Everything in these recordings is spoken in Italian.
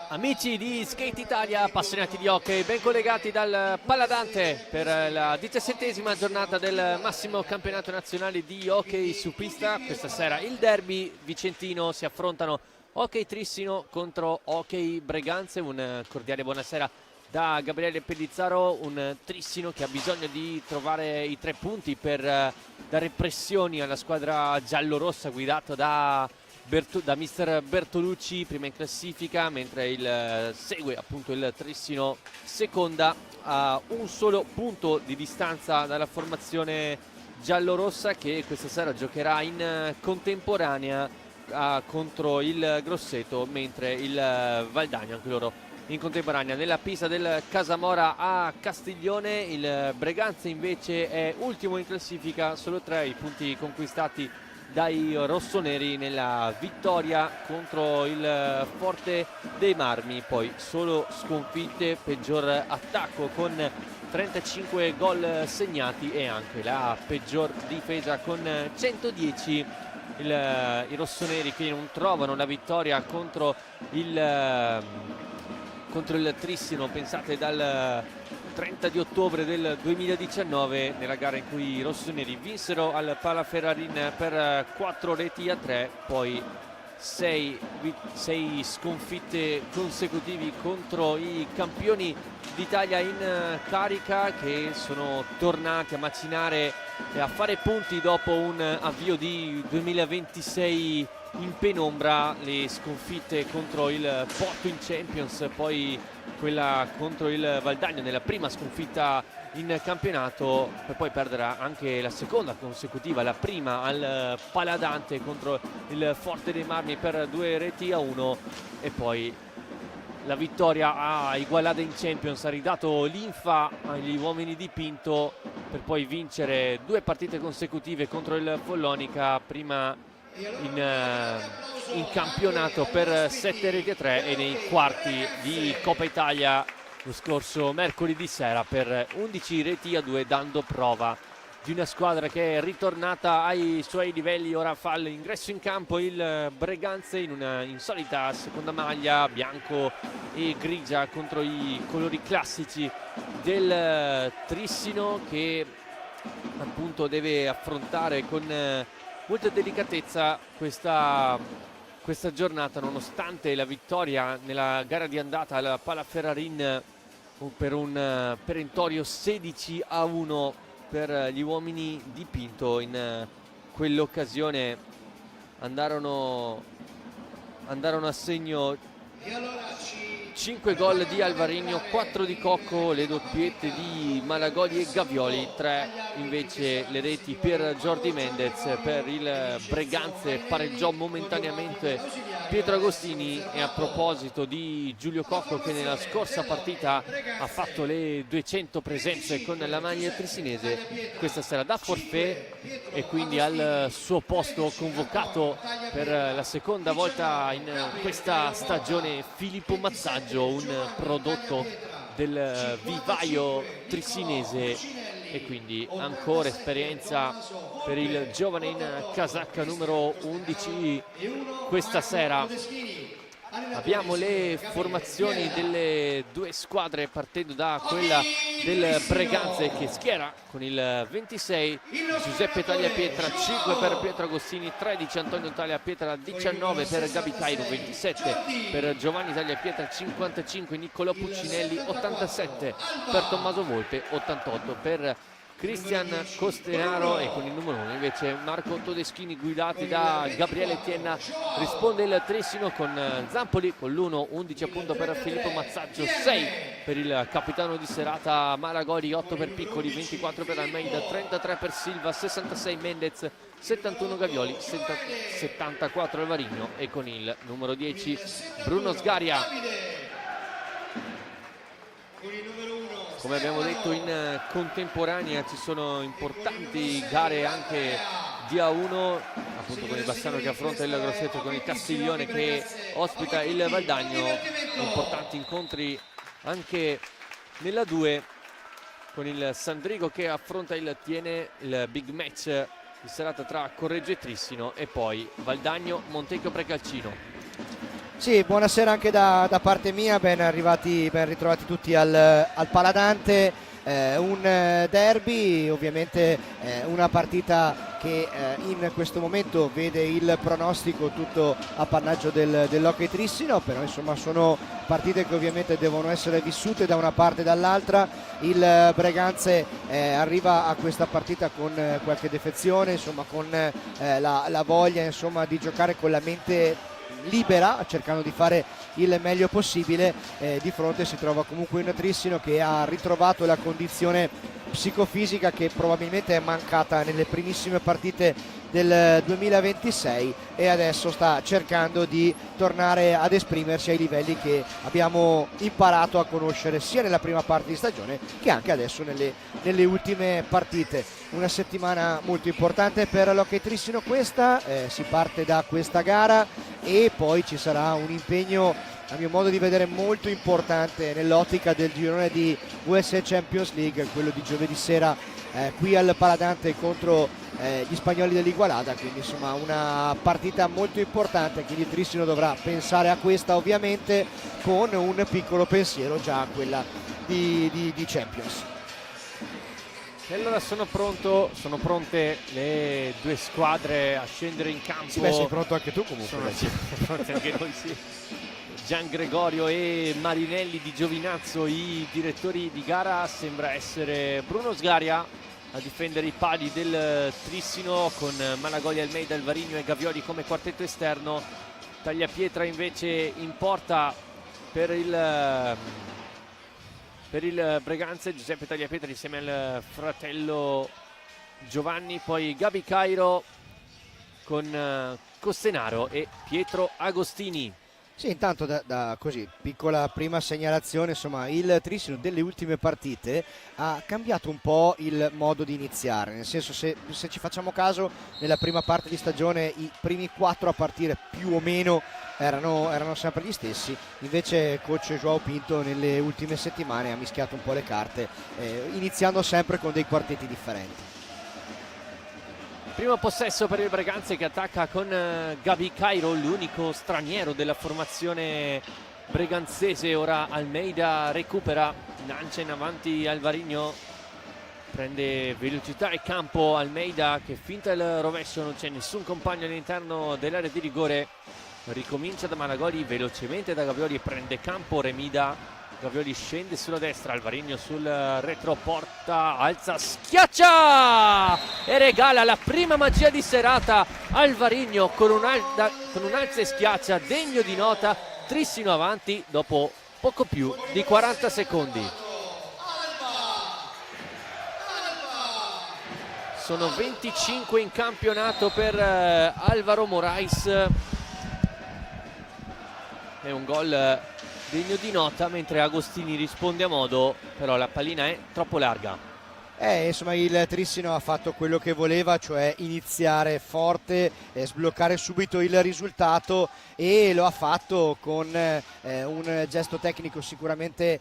Amici di Skate Italia, appassionati di hockey, ben collegati dal Paladante per la 17ª giornata del massimo campionato nazionale di hockey su pista. Questa sera il derby vicentino, si affrontano Hockey Trissino contro Hockey Breganze. Un cordiale buonasera da Gabriele Pellizzaro, un Trissino che ha bisogno di trovare i 3 punti per dare pressioni alla squadra giallorossa guidata da mister Bertolucci, prima in classifica, mentre segue appunto il Trissino seconda a un solo punto di distanza dalla formazione giallorossa, che questa sera giocherà in contemporanea contro il Grosseto, mentre il Valdagno anche loro in contemporanea. Nella pista del Casamora a Castiglione il Breganze invece è ultimo in classifica, solo 3 i punti conquistati dai rossoneri nella vittoria contro il Forte dei Marmi. Poi solo sconfitte, peggior attacco con 35 gol segnati e anche la peggior difesa con 110. I rossoneri che non trovano la vittoria contro il Trissino, pensate, dal 30 di ottobre del 2019, nella gara in cui i rossoneri vinsero al Palaferrarin per 4-3, poi 6 sconfitte consecutivi contro i campioni d'Italia in carica, che sono tornati a macinare e a fare punti dopo un avvio di 2026 in penombra. Le sconfitte contro il Porto in Champions, poi quella contro il Valdagno nella prima sconfitta in campionato, per poi perdere anche la seconda consecutiva, la prima al Paladante contro il Forte dei Marmi per 2-1, e poi la vittoria a Igualada in Champions ha ridato linfa agli uomini di Pinto, per poi vincere 2 partite consecutive contro il Follonica, prima in campionato per 7-3 e nei quarti di Coppa Italia lo scorso mercoledì sera per 11-2, dando prova di una squadra che è ritornata ai suoi livelli. Ora fa l'ingresso in campo il Breganze in una insolita seconda maglia bianco e grigia contro i colori classici del Trissino, che appunto deve affrontare con molta delicatezza questa giornata, nonostante la vittoria nella gara di andata al Palaferrarin per un perentorio 16-1 per gli uomini di Pinto. In quell'occasione andarono a segno 5 gol di Alvarinho, 4 di Cocco, le doppiette di Malagoli e Gavioli, 3 invece le reti per Jordi Mendez. Per il Breganze pareggiò momentaneamente Pietro Agostini, e a proposito di Giulio Cocco, che nella scorsa partita ha fatto le 200 presenze con la maglia trissinese, questa sera da forfait e quindi al suo posto convocato per la seconda volta in questa stagione Filippo Mazzaggio, un prodotto del vivaio trissinese, e quindi ancora esperienza per il giovane in casacca numero 11. Questa sera abbiamo le formazioni delle due squadre, partendo da quella del Breganze, che schiera con il 26 Giuseppe Tagliapietra, 5 per Pietro Agostini, 13 Antonio Tagliapietra, 19 per Gabi Cairo, 27 per Giovanni Tagliapietra, 55 Niccolò Puccinelli, 87 per Tommaso Volpe, 88 per Cristian Costenaro, e con il numero 1 invece Marco Todeschini, guidati da Gabriele Tienna. Risponde il Trissino con Zampoli con l'1, 11 appunto per Filippo Mazzaggio, 6 per il capitano di serata Malagoli, 8 per Piccoli, 24 per Almeida, 33 per Silva, 66 Mendez, 71 Gavioli, 74 Alvarinho, e con il numero 10 Bruno Sgaria. Come abbiamo detto, in contemporanea ci sono importanti gare anche di A1, appunto con il Bassano che affronta il Grosseto, con il Castiglione che ospita il Valdagno. Importanti incontri anche nella 2, con il Sandrigo che affronta il Tiene, il big match di serata tra Correggio e Trissino, e poi Valdagno Montecchio Precalcino. Sì, buonasera anche da parte mia, ben ritrovati tutti al Paladante. Un derby, ovviamente una partita che in questo momento vede il pronostico tutto appannaggio dell'Hockey Trissino, però insomma sono partite che ovviamente devono essere vissute da una parte e dall'altra. Il Breganze arriva a questa partita con qualche defezione, insomma con la voglia insomma di giocare con la mente libera, cercando di fare il meglio possibile. Di fronte si trova comunque un Trissino che ha ritrovato la condizione psicofisica che probabilmente è mancata nelle primissime partite del 2026 e adesso sta cercando di tornare ad esprimersi ai livelli che abbiamo imparato a conoscere sia nella prima parte di stagione che anche adesso nelle ultime partite. Una settimana molto importante per l'Hockey Trissino questa, si parte da questa gara e poi ci sarà un impegno a mio modo di vedere molto importante nell'ottica del girone di USA Champions League, quello di giovedì sera qui al Paladante contro gli spagnoli dell'Igualada, quindi insomma una partita molto importante, quindi il Trissino dovrà pensare a questa ovviamente con un piccolo pensiero già a quella di Champions. E allora sono pronte le due squadre a scendere in campo. Sì, beh, sei pronto anche tu comunque. Sono pronti anche noi, sì. Gian Gregorio e Marinelli di Giovinazzo i direttori di gara, sembra essere Bruno Sgaria a difendere i pali del Trissino con Malagoli, Almeida, Alvarino e Gavioli come quartetto esterno. Tagliapietra invece in porta per il Breganze, Giuseppe Tagliapietra insieme al fratello Giovanni, poi Gabi Cairo con Costenaro e Pietro Agostini. Sì, intanto da così, piccola prima segnalazione, insomma il Trissino delle ultime partite ha cambiato un po' il modo di iniziare, nel senso se ci facciamo caso nella prima parte di stagione i primi 4 a partire più o meno erano sempre gli stessi, invece coach Joao Pinto nelle ultime settimane ha mischiato un po' le carte, iniziando sempre con dei quartetti differenti. Primo possesso per il Breganze che attacca con Gabi Cairo, l'unico straniero della formazione breganzese. Ora Almeida recupera, lancia in avanti Alvarino, prende velocità e campo Almeida che finta il rovescio, non c'è nessun compagno all'interno dell'area di rigore. Ricomincia da Malagoli, velocemente da Gavioli, prende campo Remida. Gavioli scende sulla destra, Alvarino sul retroporta, alza, schiaccia e regala la prima magia di serata. Alvarino con un alza e schiaccia degno di nota. Trissino avanti dopo poco più di 40 secondi. Sono 25 in campionato per Alvaro Morais. È un gol degno di nota, mentre Agostini risponde a modo, però la pallina è troppo larga. Insomma il Trissino ha fatto quello che voleva, cioè iniziare forte, sbloccare subito il risultato, e lo ha fatto con un gesto tecnico sicuramente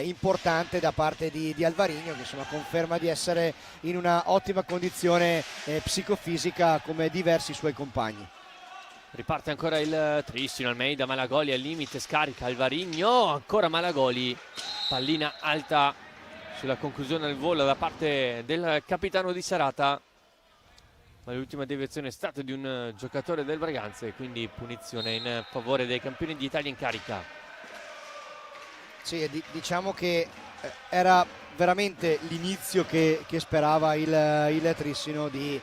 importante da parte di Alvarino, che insomma conferma di essere in una ottima condizione psicofisica come diversi suoi compagni. Riparte ancora il Trissino, Almeida, Malagoli al limite, scarica Alvarino, ancora Malagoli, pallina alta sulla conclusione del volo da parte del capitano di serata, ma l'ultima deviazione è stata di un giocatore del Breganze, quindi punizione in favore dei campioni d'Italia in carica. Sì, diciamo che era veramente l'inizio che sperava il Trissino di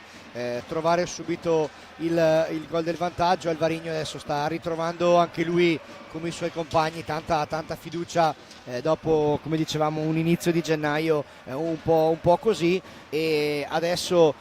trovare subito il gol del vantaggio. Alvarino adesso sta ritrovando anche lui, come i suoi compagni, tanta fiducia dopo, come dicevamo, un inizio di gennaio un po' così, e adesso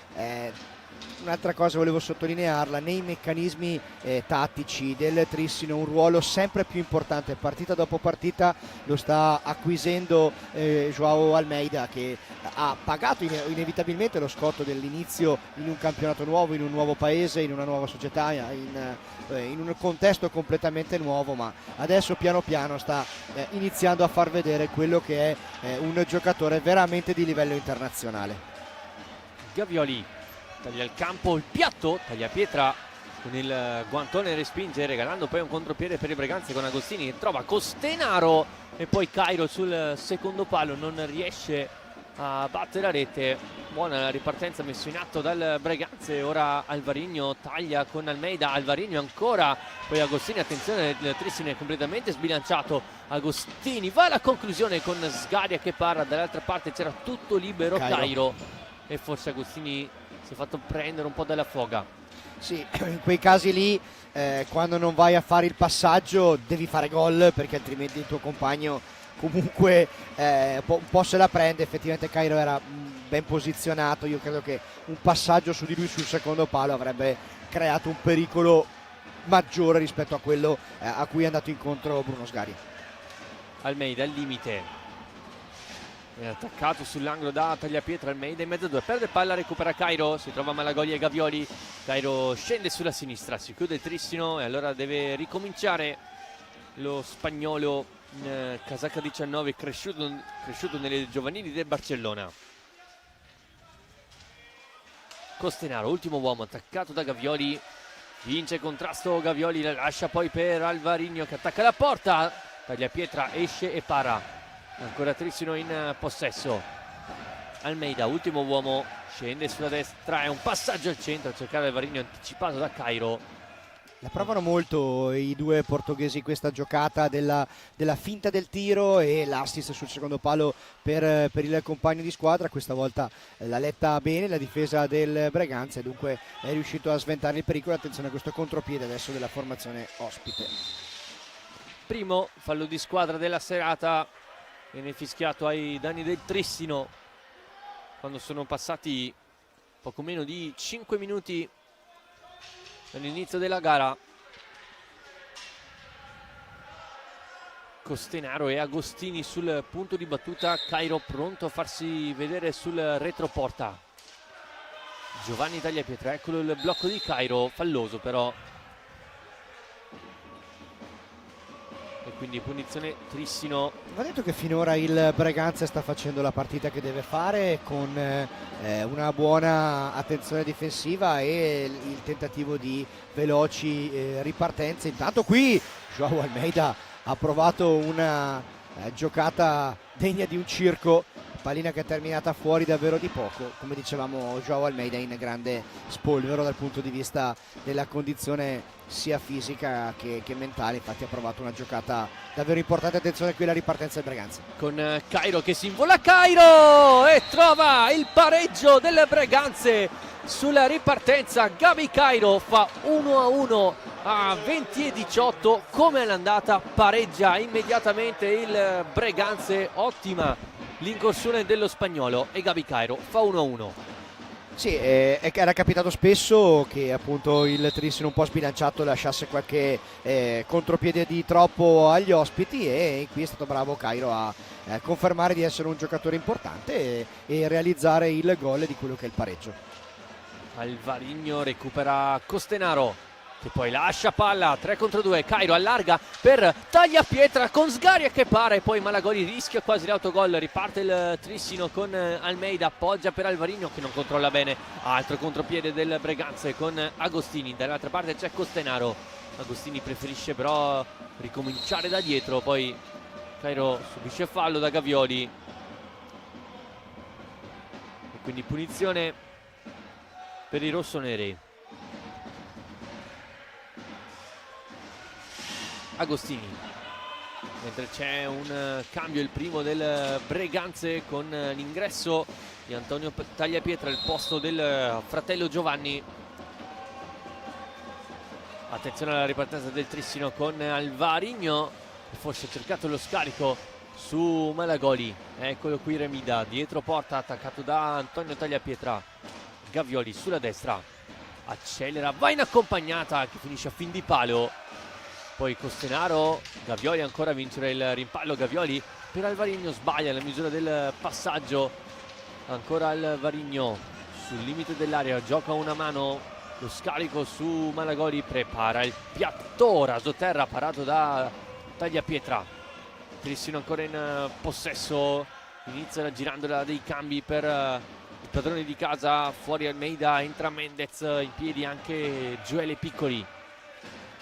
un'altra cosa volevo sottolinearla: nei meccanismi tattici del Trissino un ruolo sempre più importante partita dopo partita lo sta acquisendo Joao Almeida, che ha pagato inevitabilmente lo scotto dell'inizio in un campionato nuovo, in un nuovo paese, in una nuova società, in un contesto completamente nuovo, ma adesso piano piano sta iniziando a far vedere quello che è un giocatore veramente di livello internazionale. Gavioli taglia il campo, il piatto, Tagliapietra con il guantone respinge, regalando poi un contropiede per i Breganze con Agostini che trova Costenaro e poi Cairo sul secondo palo non riesce a battere la rete. Buona la ripartenza messa in atto dal Breganze. Ora Alvarinho taglia con Almeida, Alvarinho ancora, poi Agostini, attenzione, il Trissino è completamente sbilanciato, Agostini va alla conclusione con Sgaria che para, dall'altra parte c'era tutto libero Cairo e forse Agostini si è fatto prendere un po' dalla foga. Sì, in quei casi lì quando non vai a fare il passaggio devi fare gol, perché altrimenti il tuo compagno comunque un po' se la prende. Effettivamente Cairo era ben posizionato, io credo che un passaggio su di lui sul secondo palo avrebbe creato un pericolo maggiore rispetto a quello a cui è andato incontro Bruno Sgaria. Almeida al limite, è attaccato sull'angolo da Tagliapietra, Almeida in mezzo a due, perde palla, recupera Cairo, si trova Malagoli e Gavioli, Cairo scende sulla sinistra, si chiude il Trissino e allora deve ricominciare lo spagnolo in casacca 19 cresciuto nelle giovanili del Barcellona. Costenaro, ultimo uomo, attaccato da Gavioli, vince il contrasto Gavioli, la lascia poi per Alvarinho che attacca la porta, Tagliapietra esce e para. Ancora Trissino in possesso. Almeida, ultimo uomo, scende sulla destra, è un passaggio al centro a cercare Alvarinho anticipato da Cairo. La provano molto i due portoghesi questa giocata della finta del tiro e l'assist sul secondo palo per il compagno di squadra. Questa volta l'ha letta bene la difesa del Breganze, dunque è riuscito a sventare il pericolo. Attenzione a questo contropiede adesso della formazione ospite. Primo fallo di squadra della serata, viene fischiato ai danni del Trissino quando sono passati poco meno di 5 minuti dall'inizio della gara. Costenaro e Agostini sul punto di battuta, Cairo pronto a farsi vedere sul retroporta. Giovanni Tagliapietra, eccolo il blocco di Cairo, falloso però. E quindi punizione Trissino. Va detto che finora il Breganze sta facendo la partita che deve fare con una buona attenzione difensiva e il tentativo di veloci ripartenze. Intanto qui Joao Almeida ha provato una giocata degna di un circo, pallina che è terminata fuori davvero di poco. Come dicevamo, Joao Almeida in grande spolvero dal punto di vista della condizione sia fisica che mentale, infatti ha provato una giocata davvero importante. Attenzione qui la ripartenza del Breganze con Cairo che si invola, Cairo e trova il pareggio del Breganze sulla ripartenza. Gabi Cairo fa 1-1 a 20:18, come all'andata pareggia immediatamente il Breganze. Ottima l'incursione dello spagnolo e Gabi Cairo fa 1-1. Sì, era capitato spesso che appunto il Trissino un po' sbilanciato lasciasse qualche contropiede di troppo agli ospiti, e qui è stato bravo Cairo a confermare di essere un giocatore importante e realizzare il gol di quello che è il pareggio. Alvarinho recupera Costenaro che poi lascia palla, 3 contro 2, Cairo allarga per Tagliapietra con Sgaria che para e poi Malagoli rischia quasi l'autogol. Riparte il Trissino con Almeida, appoggia per Alvarinho che non controlla bene, altro contropiede del Breganze con Agostini, dall'altra parte c'è Costenaro, Agostini preferisce però ricominciare da dietro, poi Cairo subisce fallo da Gavioli e quindi punizione per i rossoneri. Agostini, mentre c'è un cambio, il primo del Breganze con l'ingresso di Antonio Tagliapietra al posto del fratello Giovanni. Attenzione alla ripartenza del Trissino con Alvarinho, forse ha cercato lo scarico su Malagoli, eccolo qui Remida, dietro porta attaccato da Antonio Tagliapietra. Gavioli sulla destra, accelera, va in accompagnata che finisce a fin di palo. Poi Costenaro, Gavioli ancora a vincere il rimpallo, Gavioli per Alvarinho, sbaglia la misura del passaggio, ancora Alvarinho sul limite dell'area, gioca una mano, lo scarico su Malagoli, prepara il piatto raso terra parato da Tagliapietra. Trissino ancora in possesso, inizia girandola dei cambi per padroni di casa. Fuori Almeida, entra Mendez, in piedi anche Gioele Piccoli.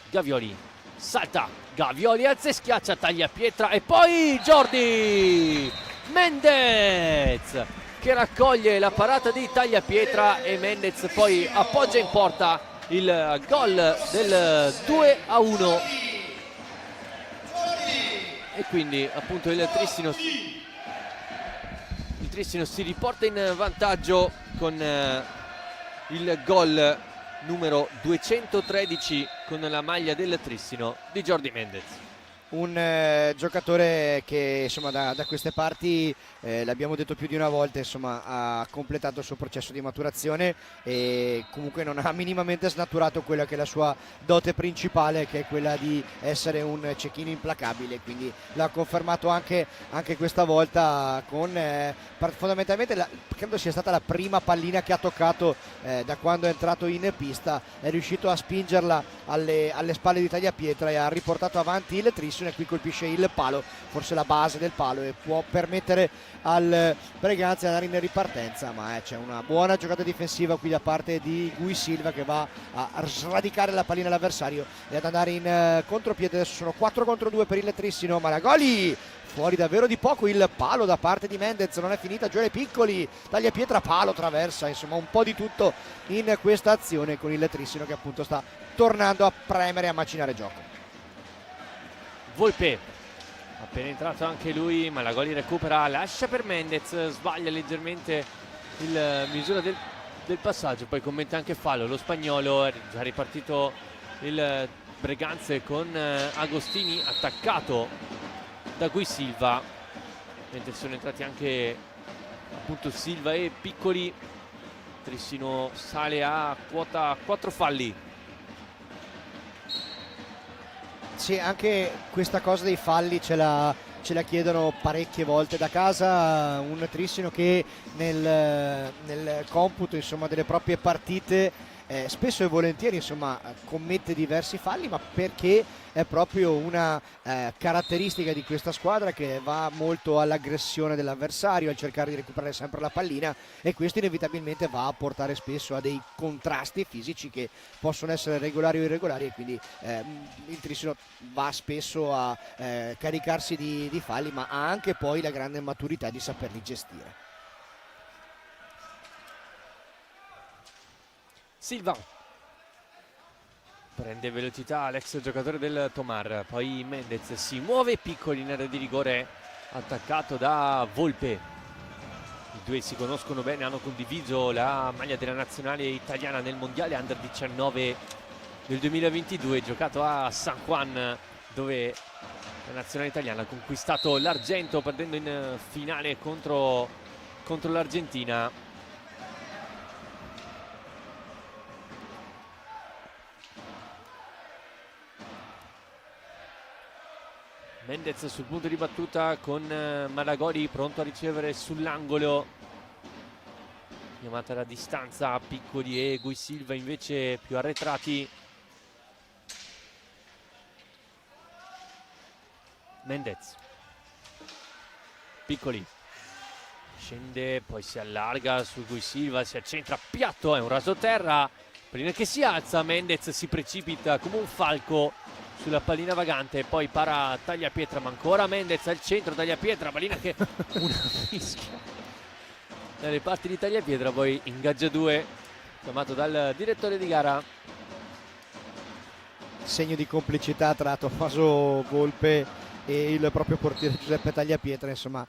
Gavioli salta, Gavioli alza e schiaccia, taglia pietra e poi Jordi Mendez che raccoglie la parata di Tagliapietra e Mendez poi appoggia in porta il gol del 2-1 e quindi appunto il Tristino si riporta in vantaggio con il gol numero 213 con la maglia del Tristino di Jordi Mendez. Un giocatore che insomma da queste parti, l'abbiamo detto più di una volta, insomma ha completato il suo processo di maturazione e comunque non ha minimamente snaturato quella che è la sua dote principale, che è quella di essere un cecchino implacabile, quindi l'ha confermato anche questa volta con fondamentalmente credo sia stata la prima pallina che ha toccato da quando è entrato in pista, è riuscito a spingerla alle spalle di Tagliapietra e ha riportato avanti il Tristino e qui colpisce il palo, forse la base del palo, e può permettere al Breganze di andare in ripartenza, ma c'è una buona giocata difensiva qui da parte di Gui Silva che va a sradicare la pallina all'avversario e ad andare in contropiede. Adesso sono 4 contro 2 per il Tristino, Malagoli fuori davvero di poco, il palo da parte di Mendez, non è finita, Gioele Piccoli, Tagliapietra, palo, traversa, insomma un po' di tutto in questa azione con il Tristino che appunto sta tornando a premere e a macinare gioco. Volpe appena entrato anche lui, Malagoli recupera, lascia per Mendez, sbaglia leggermente il misura del passaggio, poi commette anche fallo lo spagnolo. È già ripartito il Breganze con Agostini attaccato da Gui Silva, mentre sono entrati anche appunto Silva e Piccoli. Tristino sale a quota 4 falli. Sì, anche questa cosa dei falli ce la chiedono parecchie volte da casa, un Tristino che nel computo insomma delle proprie partite spesso e volentieri insomma commette diversi falli, ma perché è proprio una caratteristica di questa squadra che va molto all'aggressione dell'avversario, al cercare di recuperare sempre la pallina, e questo inevitabilmente va a portare spesso a dei contrasti fisici che possono essere regolari o irregolari, e quindi il Tristino va spesso a caricarsi di falli, ma ha anche poi la grande maturità di saperli gestire. Silva prende velocità l'ex giocatore del Tomar, poi Mendez si muove, Piccoli in area di rigore attaccato da Volpe. I due si conoscono bene, hanno condiviso la maglia della nazionale italiana nel mondiale Under 19 del 2022 giocato a San Juan, dove la nazionale italiana ha conquistato l'argento perdendo in finale contro l'Argentina. Mendez sul punto di battuta con Malagoli pronto a ricevere sull'angolo, chiamata la distanza, Piccoli e Gui Silva invece più arretrati. Mendez, Piccoli scende, poi si allarga su Gui Silva, si accentra, piatto, è un rasoterra, prima che si alza Mendez si precipita come un falco sulla pallina vagante, poi para Tagliapietra, ma ancora Mendez al centro, Tagliapietra, pallina che una fischia dalle parti di Tagliapietra, poi ingaggia 2 chiamato dal direttore di gara. Segno di complicità tra Tommaso Volpe e il proprio portiere Giuseppe Tagliapietra, insomma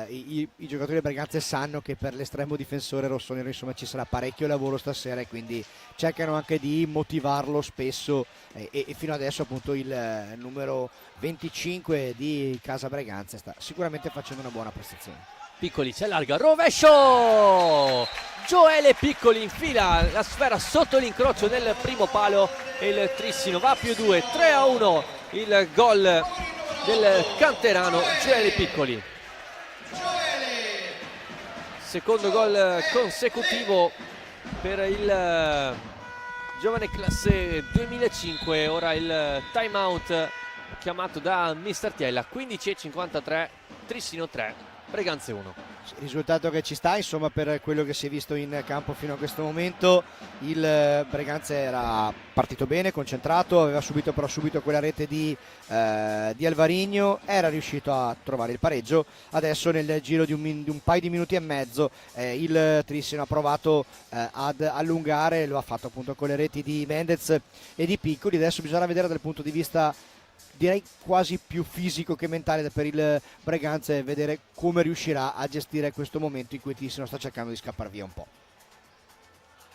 i giocatori del Breganze sanno che per l'estremo difensore rossonero insomma ci sarà parecchio lavoro stasera, e quindi cercano anche di motivarlo spesso, e fino adesso appunto il numero 25 di Casa Breganze sta sicuramente facendo una buona prestazione. Piccoli si allarga, rovescio, Gioele Piccoli infila la sfera sotto l'incrocio nel primo palo e il Tristino va a +2, 3-1 il gol del canterano Gioele Piccoli, secondo gol consecutivo per il giovane classe 2005. Ora il time out chiamato da Mister Tiella. 15:53, Tristino 3, Breganze 1. Risultato che ci sta, insomma, per quello che si è visto in campo fino a questo momento. Il Breganze era partito bene, concentrato, aveva subito però subito quella rete di Alvarino, era riuscito a trovare il pareggio. Adesso nel giro di un paio di minuti e mezzo il Trissino ha provato ad allungare, lo ha fatto appunto con le reti di Mendez e di Piccoli. Adesso bisogna vedere dal punto di vista, direi, quasi più fisico che mentale per il Breganze, vedere come riuscirà a gestire questo momento in cui Tissino sta cercando di scappare via un po'.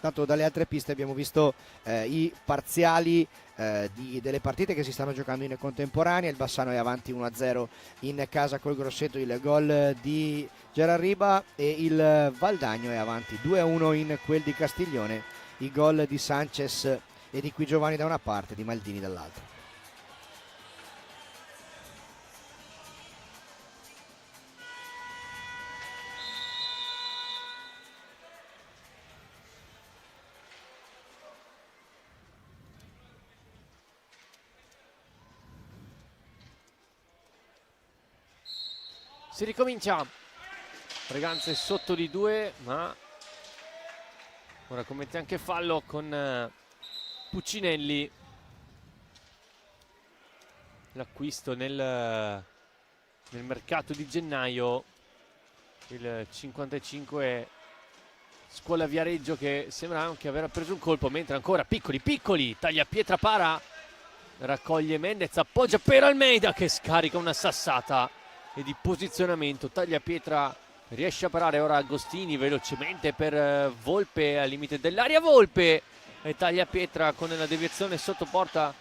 Tanto dalle altre piste abbiamo visto i parziali delle partite che si stanno giocando in contemporanea. Il Bassano è avanti 1-0 in casa col Grosseto, il gol di Gerarriba, e il Valdagno è avanti 2-1 in quel di Castiglione, i gol di Sanchez e di Qui Giovanni da una parte, di Maldini dall'altra. Si ricomincia. Breganze sotto di 2, ma ora commette anche fallo con Puccinelli. L'acquisto nel mercato di gennaio, il 55 Scuola Viareggio, che sembra anche aver preso un colpo, mentre ancora Piccoli, taglia pietra, para, raccoglie Mendez, appoggia per Almeida che scarica una sassata e di posizionamento, taglia pietra, riesce a parare ora Agostini velocemente per Volpe al limite dell'area, Volpe e taglia pietra con la deviazione sotto porta,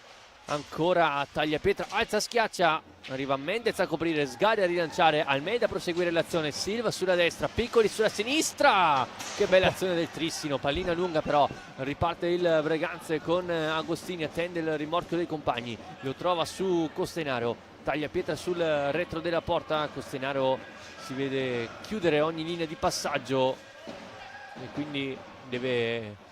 ancora taglia pietra, alza, schiaccia, arriva Mendez a coprire, Sgari a rilanciare, Almeida a proseguire l'azione, Silva sulla destra, Piccoli sulla sinistra, che bella azione del Trissino, pallina lunga però, riparte il Breganze con Agostini, attende il rimorchio dei compagni, lo trova su Costenaro, taglia pietra sul retro della porta, Costenaro si vede chiudere ogni linea di passaggio e quindi deve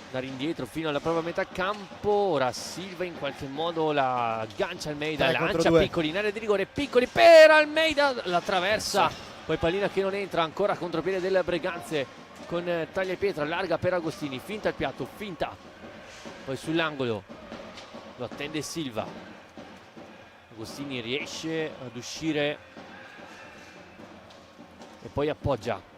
dare indietro fino alla propria metà campo. Ora Silva in qualche modo la aggancia Almeida, lancia Piccoli in area di rigore, Piccoli per Almeida, la traversa, poi pallina che non entra, ancora contropiede del Breganze con tagliapietra larga per Agostini, finta il piatto, finta, poi sull'angolo lo attende Silva, Agostini riesce ad uscire e poi appoggia.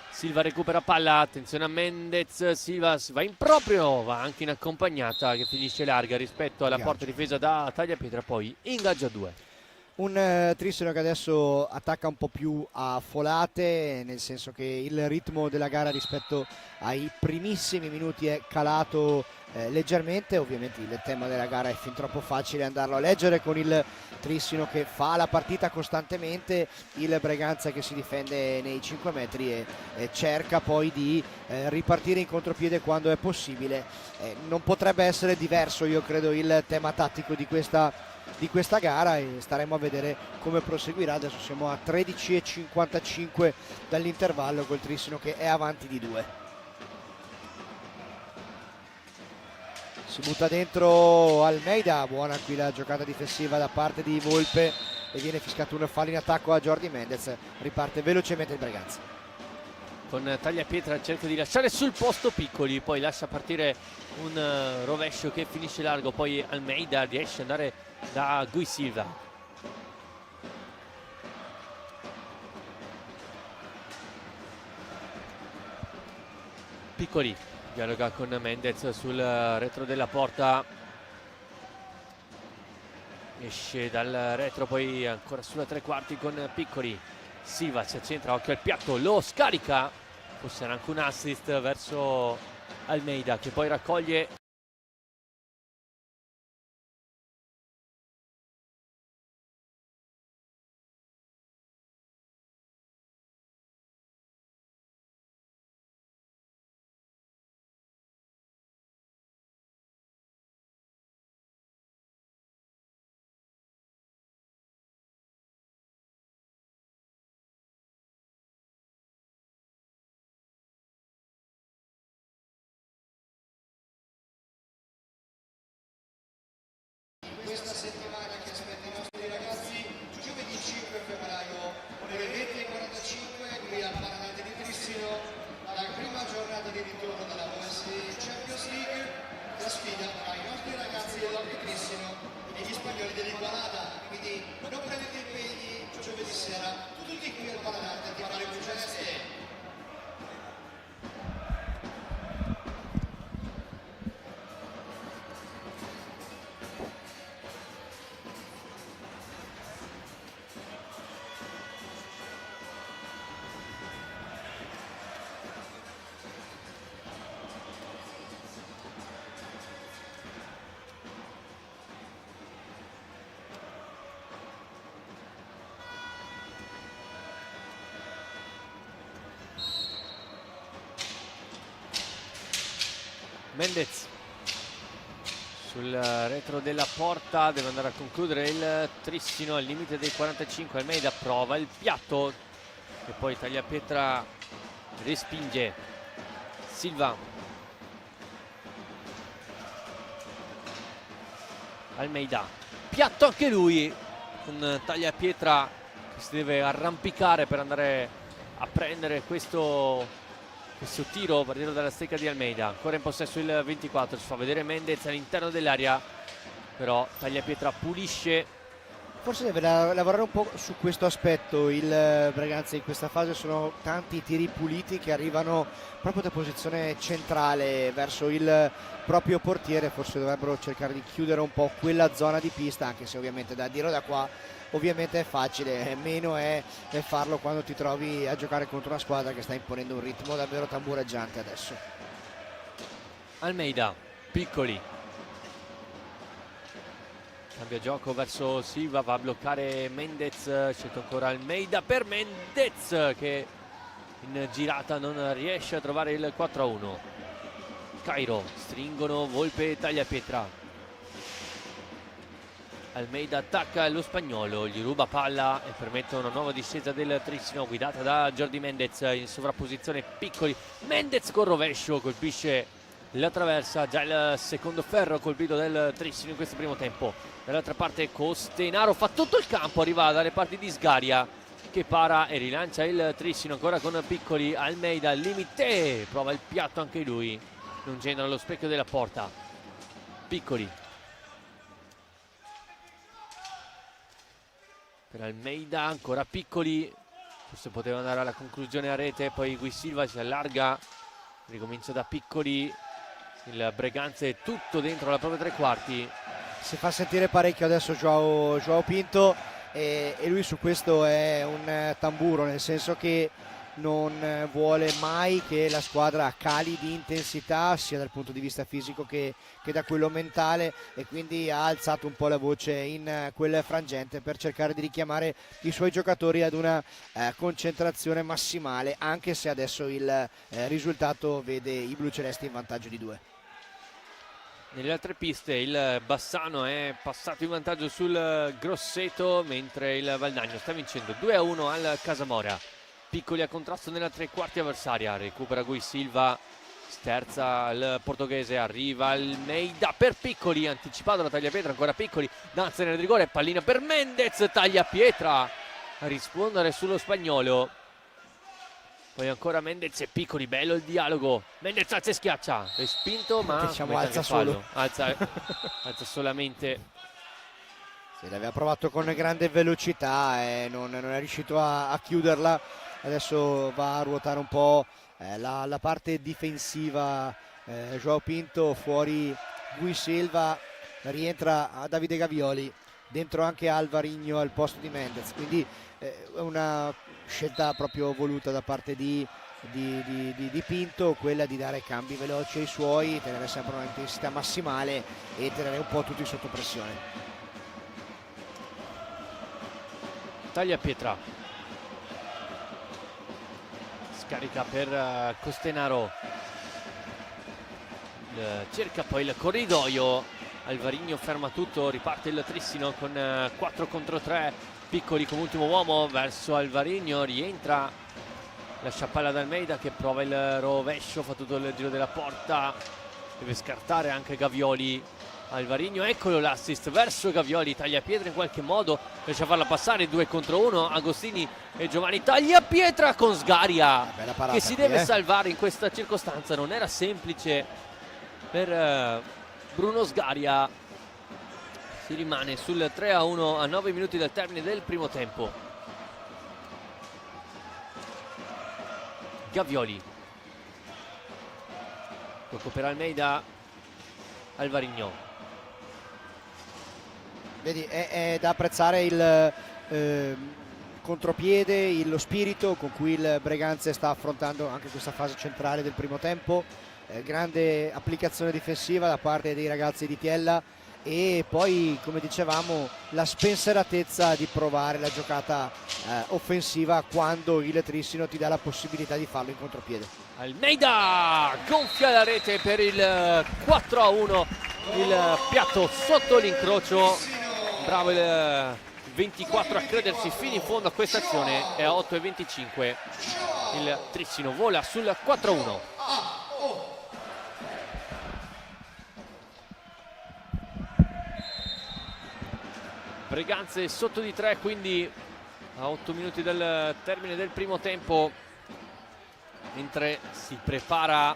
Silva recupera palla, attenzione a Mendez, Silva va in proprio, va anche in accompagnata che finisce larga rispetto alla porta difesa da tagliapietra, poi ingaggia 2. Un Trissino che adesso attacca un po' più a folate, nel senso che il ritmo della gara rispetto ai primissimi minuti è calato leggermente. Ovviamente il tema della gara è fin troppo facile andarlo a leggere con il Trissino che fa la partita costantemente, il Breganze che si difende nei 5 metri e cerca poi di ripartire in contropiede quando è possibile. Non potrebbe essere diverso, io credo, il tema tattico di questa gara, e staremo a vedere come proseguirà. Adesso siamo a 13:55 dall'intervallo col Trissino che è avanti di 2. Si butta dentro Almeida, buona qui la giocata difensiva da parte di Volpe e viene fiscato un fallo in attacco a Jordi Mendez. Riparte velocemente il Breganze con tagliapietra, cerca di lasciare sul posto Piccoli, poi lascia partire un rovescio che finisce largo, poi Almeida riesce ad andare da Gui Silva. Piccoli dialoga con Mendez sul retro della porta, esce dal retro, poi ancora sulla tre quarti con Piccoli. Silva si accentra, occhio al piatto, lo scarica, forse era anche un assist verso Almeida che poi raccoglie sfida tra i nostri ragazzi dell'Hockey Trissino e gli spagnoli dell'Igualada, quindi non prendete impegni giovedì sera, tutti qui al Paladante a tifare Bucarest. Mendez sul retro della porta, deve andare a concludere il Trissino al limite dei 45. Almeida prova il piatto e poi Tagliapietra respinge. Silva, Almeida, piatto anche lui con Tagliapietra che si deve arrampicare per andare a prendere questo tiro partito dalla stecca di Almeida. Ancora in possesso il 24, si fa vedere Mendez all'interno dell'area, però Tagliapietra pulisce. Forse deve lavorare un po' su questo aspetto il Braganza in questa fase. Sono tanti tiri puliti che arrivano proprio da posizione centrale verso il proprio portiere. Forse dovrebbero cercare di chiudere un po' quella zona di pista, anche se ovviamente da dirlo da qua ovviamente è facile, meno è farlo quando ti trovi a giocare contro una squadra che sta imponendo un ritmo davvero tambureggiante adesso. Almeida, Piccoli, cambia gioco verso Silva, va a bloccare Mendez, scelto ancora Almeida per Mendez che in girata non riesce a trovare il 4-1. Cairo, stringono Volpe e Tagliapietra. Almeida attacca lo spagnolo, gli ruba palla e permette una nuova discesa del Trissino guidata da Jordi Mendez. In sovrapposizione Piccoli, Mendez con rovescio colpisce la traversa, già il secondo ferro colpito del Trissino in questo primo tempo. Dall'altra parte Costenaro fa tutto il campo, arriva dalle parti di Sgaria che para e rilancia il Trissino ancora con Piccoli. Almeida al limite, prova il piatto anche lui, non genera lo specchio della porta. Piccoli per Almeida, ancora Piccoli, forse poteva andare alla conclusione a rete, poi Gui Silva si allarga, ricomincia da Piccoli, il Breganze è tutto dentro la propria tre quarti. Si fa sentire parecchio adesso Joao Pinto e lui su questo è un tamburo, nel senso che non vuole mai che la squadra cali di intensità sia dal punto di vista fisico che da quello mentale, e quindi ha alzato un po' la voce in quel frangente per cercare di richiamare i suoi giocatori ad una concentrazione massimale, anche se adesso il risultato vede i blucelesti in vantaggio di 2. Nelle altre piste il Bassano è passato in vantaggio sul Grosseto, mentre il Valdagno sta vincendo 2-1 al Casamora. Piccoli a contrasto nella tre quarti avversaria, recupera Gui Silva, sterza il portoghese, arriva Almeida per Piccoli, anticipato la Tagliapietra, ancora Piccoli, danza nel rigore, pallina per Mendez, Tagliapietra a rispondere sullo spagnolo. Poi ancora Mendez e Piccoli, bello il dialogo, Mendez alza e schiaccia, respinto ma diciamo alza solo, alza solamente. Sì, l'aveva provato con grande velocità e non è riuscito a chiuderla. Adesso va a ruotare un po' la parte difensiva Joao Pinto, fuori Gui Silva, rientra a Davide Gavioli, dentro anche Alvarino al posto di Mendez, quindi è una scelta proprio voluta da parte di Pinto, quella di dare cambi veloci ai suoi, tenere sempre una intensità massimale e tenere un po' tutti sotto pressione. Tagliapietra, scarica per Costenaro, cerca poi il corridoio, Alvarino ferma tutto, riparte il Trissino con 4 contro 3, Piccoli come ultimo uomo verso Alvarino, rientra, lascia palla ad Almeida che prova il rovescio, fa tutto il giro della porta, deve scartare anche Gavioli. Alvarino, eccolo l'assist verso Gavioli, Tagliapietra in qualche modo riesce a farla passare, 2 contro 1, Agostini e Giovanni, Tagliapietra con Sgaria parata, che si deve salvare in questa circostanza, non era semplice per Bruno Sgaria. Si rimane sul 3-1 a 9 minuti dal termine del primo tempo. Gavioli. Tocco per Almeida. Alvarinho. Vedi, è da apprezzare il contropiede, lo spirito con cui il Breganze sta affrontando anche questa fase centrale del primo tempo. Grande applicazione difensiva da parte dei ragazzi di Tiella e poi, come dicevamo, la spensieratezza di provare la giocata offensiva quando il Trissino ti dà la possibilità di farlo in contropiede. Almeida gonfia la rete per il 4-1, il piatto sotto l'incrocio. Bravo il 24 a credersi fino in fondo a questa azione, e a 8:25 il Trissino vola sul 4-1. Breganze sotto di 3, quindi a 8 minuti dal termine del primo tempo, mentre si prepara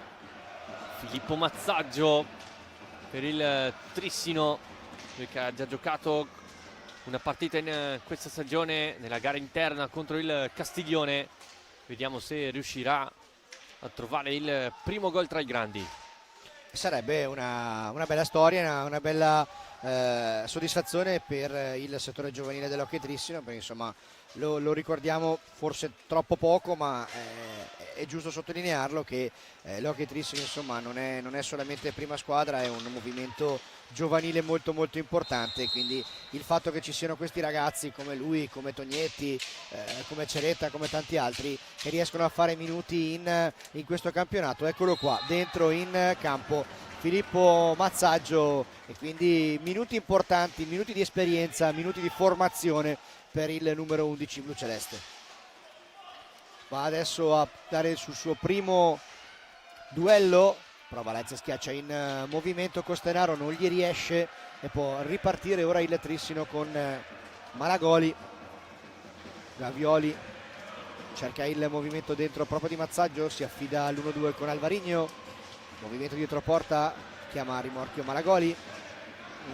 Filippo Mazzaggio per il Trissino, lui che ha già giocato una partita in questa stagione nella gara interna contro il Castiglione. Vediamo se riuscirà a trovare il primo gol tra i grandi. Sarebbe una bella storia, una bella soddisfazione per il settore giovanile dell'Hockey Trissino, perché insomma lo ricordiamo forse troppo poco, ma è giusto sottolinearlo che l'Hockey Trissino insomma non è solamente prima squadra, è un movimento giovanile molto molto importante, quindi il fatto che ci siano questi ragazzi come lui, come Tognetti, come Ceretta, come tanti altri che riescono a fare minuti in questo campionato, eccolo qua dentro in campo Filippo Mazzaggio, e quindi minuti importanti, minuti di esperienza, minuti di formazione per il numero 11 blu celeste. Va adesso a dare sul suo primo duello, prova Lezza, schiaccia in movimento Costenaro, non gli riesce e può ripartire ora il Trissino con Malagoli. Gavioli cerca il movimento dentro proprio di Mazzaggio, si affida all'1-2 con Alvarinho, movimento dietro porta, chiama a rimorchio Malagoli,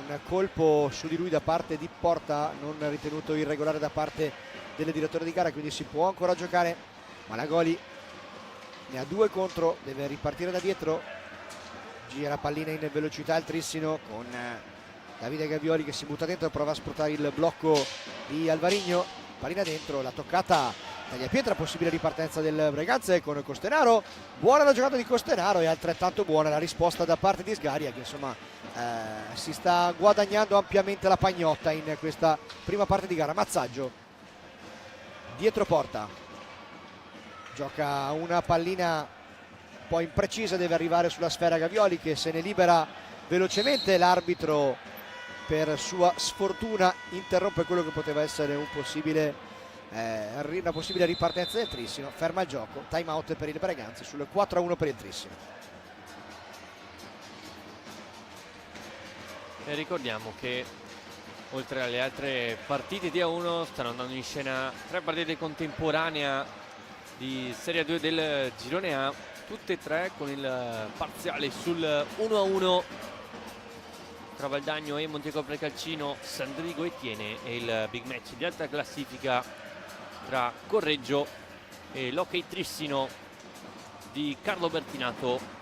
un colpo su di lui da parte di Porta non ritenuto irregolare da parte del direttore di gara, quindi si può ancora giocare. Malagoli ne ha 2 contro, deve ripartire da dietro, gira pallina in velocità il Trissino con Davide Gavioli che si butta dentro e prova a sfruttare il blocco di Alvarinho, pallina dentro, la toccata Tagliapietra, possibile ripartenza del Breganze con Costenaro, buona la giocata di Costenaro e altrettanto buona la risposta da parte di Sgaria, che insomma si sta guadagnando ampiamente la pagnotta in questa prima parte di gara. Mazzaggio dietro porta, gioca una pallina un po' imprecisa, deve arrivare sulla sfera Gavioli che se ne libera velocemente, l'arbitro per sua sfortuna interrompe quello che poteva essere una possibile ripartenza del Trissino, ferma il gioco, time out per il Breganze sul 4-1 per il Trissino. E ricordiamo che oltre alle altre partite di A1 stanno andando in scena 3 partite contemporanee di Serie 2 del Girone A, tutte e 3 con il parziale sul 1-1 tra Valdagno e Monteco Precalcino, Sandrigo e Tiene, e il big match di alta classifica tra Correggio e l'Hockey Trissino di Carlo Bertinato.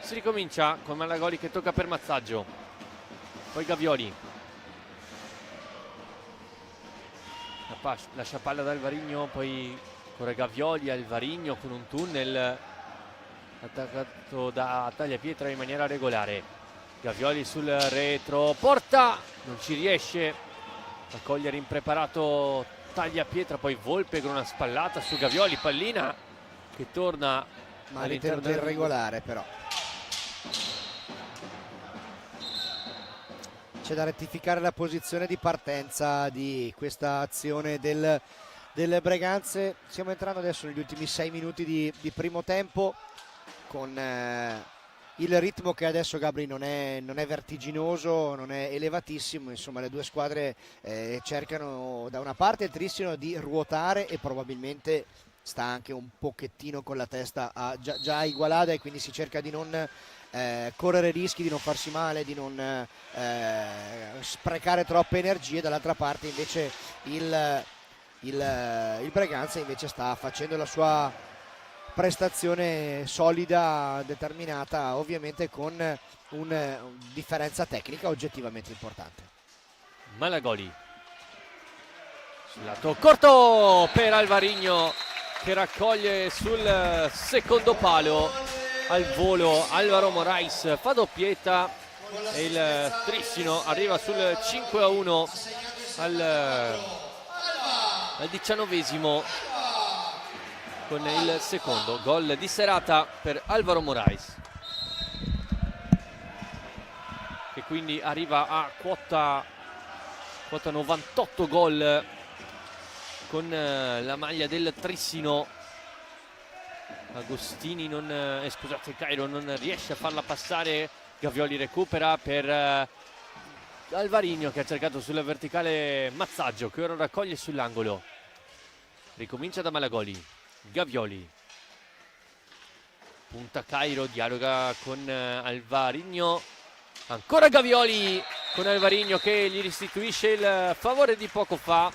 Si ricomincia con Malagoli che tocca per Mazzaggio, poi Gavioli, lascia palla ad Alvarinho, poi corre Gavioli, Alvarinho con un tunnel attaccato da Tagliapietra in maniera regolare. Gavioli sul retro, porta, non ci riesce a cogliere impreparato Tagliapietra, poi Volpe con una spallata su Gavioli, pallina che torna ma all'interno ritenuta irregolare, però c'è da rettificare la posizione di partenza di questa azione del Breganze. Stiamo entrando adesso negli ultimi 6 minuti di primo tempo, con il ritmo che adesso, Gabri, non è vertiginoso, non è elevatissimo. Insomma, le due squadre cercano da una parte il Trissino di ruotare, e probabilmente sta anche un pochettino con la testa già igualata, e quindi si cerca di non correre rischi, di non farsi male, di non sprecare troppe energie. Dall'altra parte invece il Breganze invece sta facendo la sua prestazione solida, determinata, ovviamente con una differenza tecnica oggettivamente importante. Malagoli sul lato corto per Alvarino, che raccoglie sul secondo palo al volo. Alvaro Morais fa doppietta e il Trissino arriva sul 5-1 al 19esimo con il secondo gol di serata per Alvaro Morais, che quindi arriva a quota 98 gol con la maglia del Trissino. Agostini scusate, Cairo non riesce a farla passare. Gavioli recupera per Alvarino, che ha cercato sulla verticale Mazzaggio, che ora raccoglie sull'angolo. Ricomincia da Malagoli. Gavioli punta Cairo, dialoga con Alvarino, ancora Gavioli con Alvarino, che gli restituisce il favore di poco fa.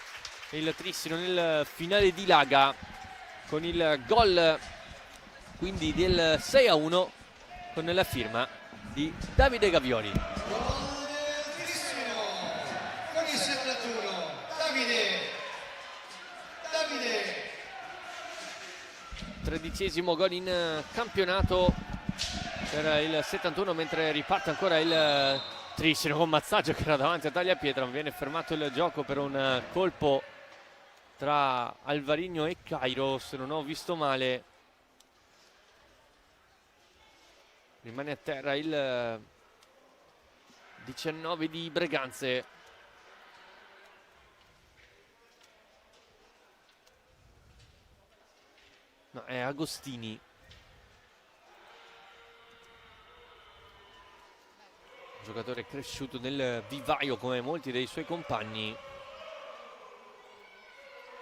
Il Trissino nel finale di Laga con il gol quindi del 6-1 con la firma di Davide Gavioli. Con il segnalatore Davide. 13esimo gol in campionato per il 71, mentre riparte ancora il Trissino con Mazzaggio, che era davanti a Tagliapietra. Viene fermato il gioco per un colpo tra Alvarino e Cairo, se non ho visto male. Rimane a terra il 19 di Breganze. No, è Agostini. Un giocatore cresciuto nel vivaio come molti dei suoi compagni,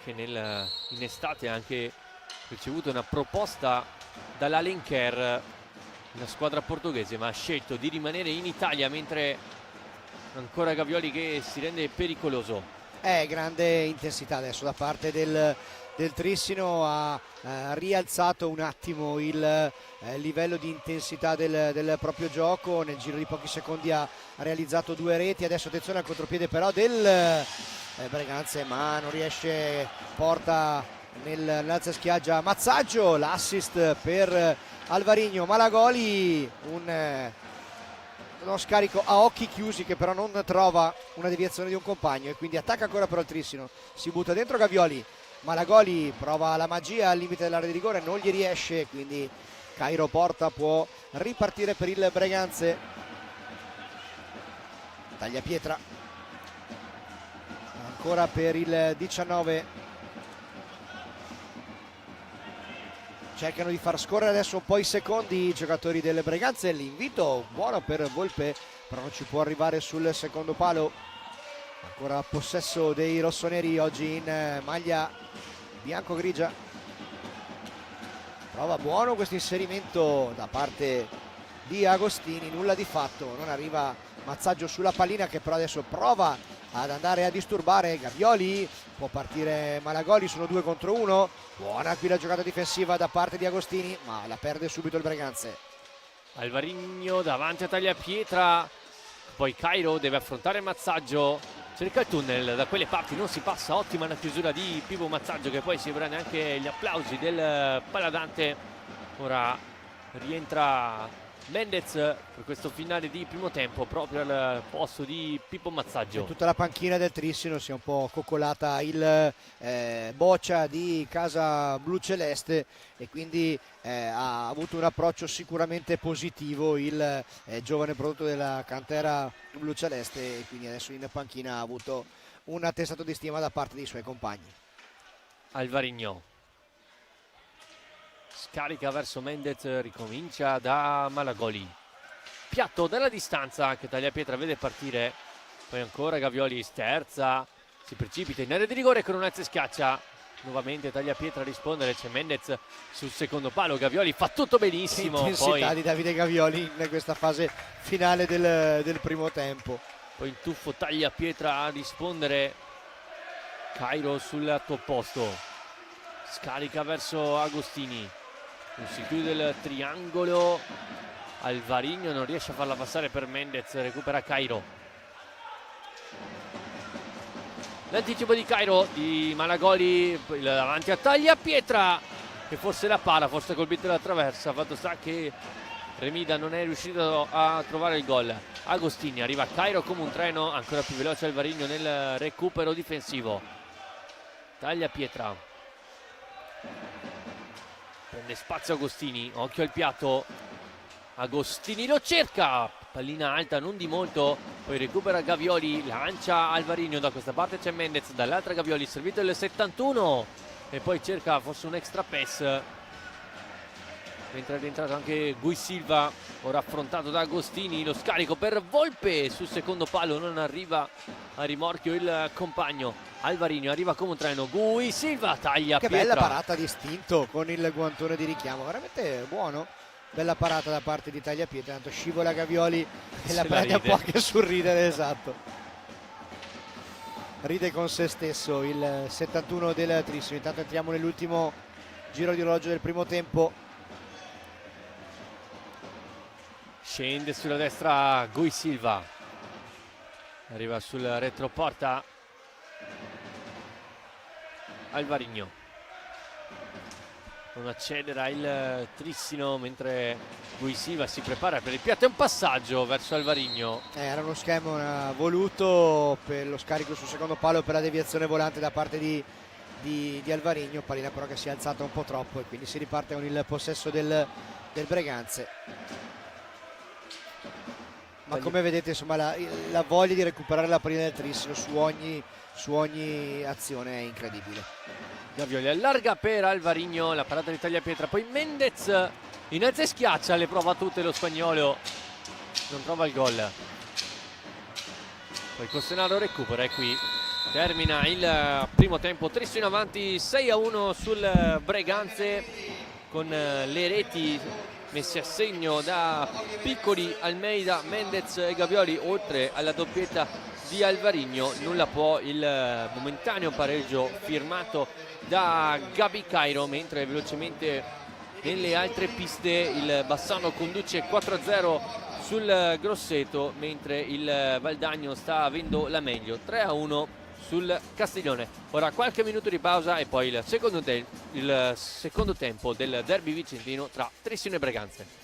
che in estate ha anche ricevuto una proposta dall'Alenquer, una squadra portoghese, ma ha scelto di rimanere in Italia, mentre ancora Gavioli che si rende pericoloso. Grande intensità adesso da parte del Trissino, ha rialzato un attimo il livello di intensità del proprio gioco. Nel giro di pochi secondi ha realizzato 2 reti. Adesso attenzione al contropiede però del Breganze, ma non riesce. Porta nell'alza schiaggia Mazzaggio, l'assist per Alvarino. Malagoli, uno scarico a occhi chiusi che però non trova una deviazione di un compagno, e quindi attacca ancora però il Trissino. Si butta dentro Gavioli. Malagoli prova la magia al limite dell'area di rigore, non gli riesce, quindi Cairo Porta può ripartire per il Breganze. Tagliapietra ancora per il 19. Cercano di far scorrere adesso un po' i secondi i giocatori del Breganze. L'invito buono per Volpe, però non ci può arrivare sul secondo palo. Ancora possesso dei rossoneri oggi in maglia bianco-grigia. Prova buono questo inserimento da parte di Agostini, nulla di fatto, non arriva Mazzaggio sulla pallina, che però adesso prova ad andare a disturbare Gavioli. Può partire Malagoli, sono 2 contro 1. Buona qui la giocata difensiva da parte di Agostini, ma la perde subito il Breganze. Alvarino davanti a Tagliapietra, poi Cairo deve affrontare Mazzaggio, cerca il tunnel da quelle parti, non si passa. Ottima la chiusura di Pipo Mazzaggio, che poi si prende anche gli applausi del Paladante. Ora rientra Mendez per questo finale di primo tempo proprio al posto di Pippo Mazzaggio. Tutta la panchina del Trissino si è un po' coccolata il boccia di casa blu celeste e quindi ha avuto un approccio sicuramente positivo il giovane prodotto della cantera blu celeste, e quindi adesso in panchina ha avuto un attestato di stima da parte dei suoi compagni. Alvarinho scarica verso Mendez, ricomincia da Malagoli, piatto dalla distanza che Tagliapietra vede partire, poi ancora Gavioli sterza, si precipita in area di rigore, Coronazzi schiaccia nuovamente, Tagliapietra a rispondere, c'è Mendez sul secondo palo, Gavioli fa tutto benissimo. Che intensità poi di Davide Gavioli in questa fase finale del primo tempo. Poi in tuffo Tagliapietra a rispondere, Cairo sul lato opposto, scarica verso Agostini, si chiude il triangolo, Alvarinho non riesce a farla passare per Mendez, recupera Cairo, l'anticipo di Cairo, di Malagoli, il davanti a Tagliapietra che forse la para, forse colpito dalla traversa, fatto sta che Remida non è riuscito a trovare il gol. Agostini, arriva Cairo come un treno, ancora più veloce Alvarinho nel recupero difensivo, Tagliapietra prende spazio Agostini, occhio al piatto, Agostini lo cerca, pallina alta non di molto, poi recupera Gavioli, lancia Alvarinho, da questa parte c'è Mendez, dall'altra Gavioli, servito il 71 e poi cerca forse un extra pass, mentre è rientrato anche Gui Silva, ora affrontato da Agostini, lo scarico per Volpe sul secondo palo, non arriva a rimorchio il compagno. Alvarinho arriva come un treno, Gui Silva taglia Che Pietra. bella parata di istinto con il guantone di richiamo, veramente buono, bella parata da parte di Tagliapietra, tanto scivola Gavioli e la prende un po' anche sul ridere, esatto, ride con se stesso il 71 del Trissino. Intanto entriamo nell'ultimo giro di orologio del primo tempo. Scende sulla destra Gui Silva, arriva sul retroporta Alvarinho, non accelera il Trissino mentre Gui Silva si prepara per il piatto, è un passaggio verso Alvarinho. Era uno schema voluto per lo scarico sul secondo palo, per la deviazione volante da parte di Alvarinho, pallina però che si è alzata un po' troppo e quindi si riparte con il possesso del Breganze. Ma come vedete, insomma, la voglia di recuperare la pallina del Trissino su ogni azione è incredibile. Gavioli allarga per Alvarinho, la parata di Tagliapietra, poi Mendez innalza e schiaccia, le prova tutte lo spagnolo, non trova il gol, poi Costenaro recupera e qui termina il primo tempo. Trissino avanti 6-1 sul Breganze, con le reti messi a segno da Piccoli, Almeida, Mendez e Gavioli, oltre alla doppietta di Alvarinho. Nulla può il momentaneo pareggio firmato da Gabi Cairo, mentre velocemente nelle altre piste il Bassano conduce 4-0 sul Grosseto, mentre il Valdagno sta avendo la meglio 3-1 sul Castiglione. Ora qualche minuto di pausa e poi il secondo tempo del derby vicentino tra Trissino e Breganze.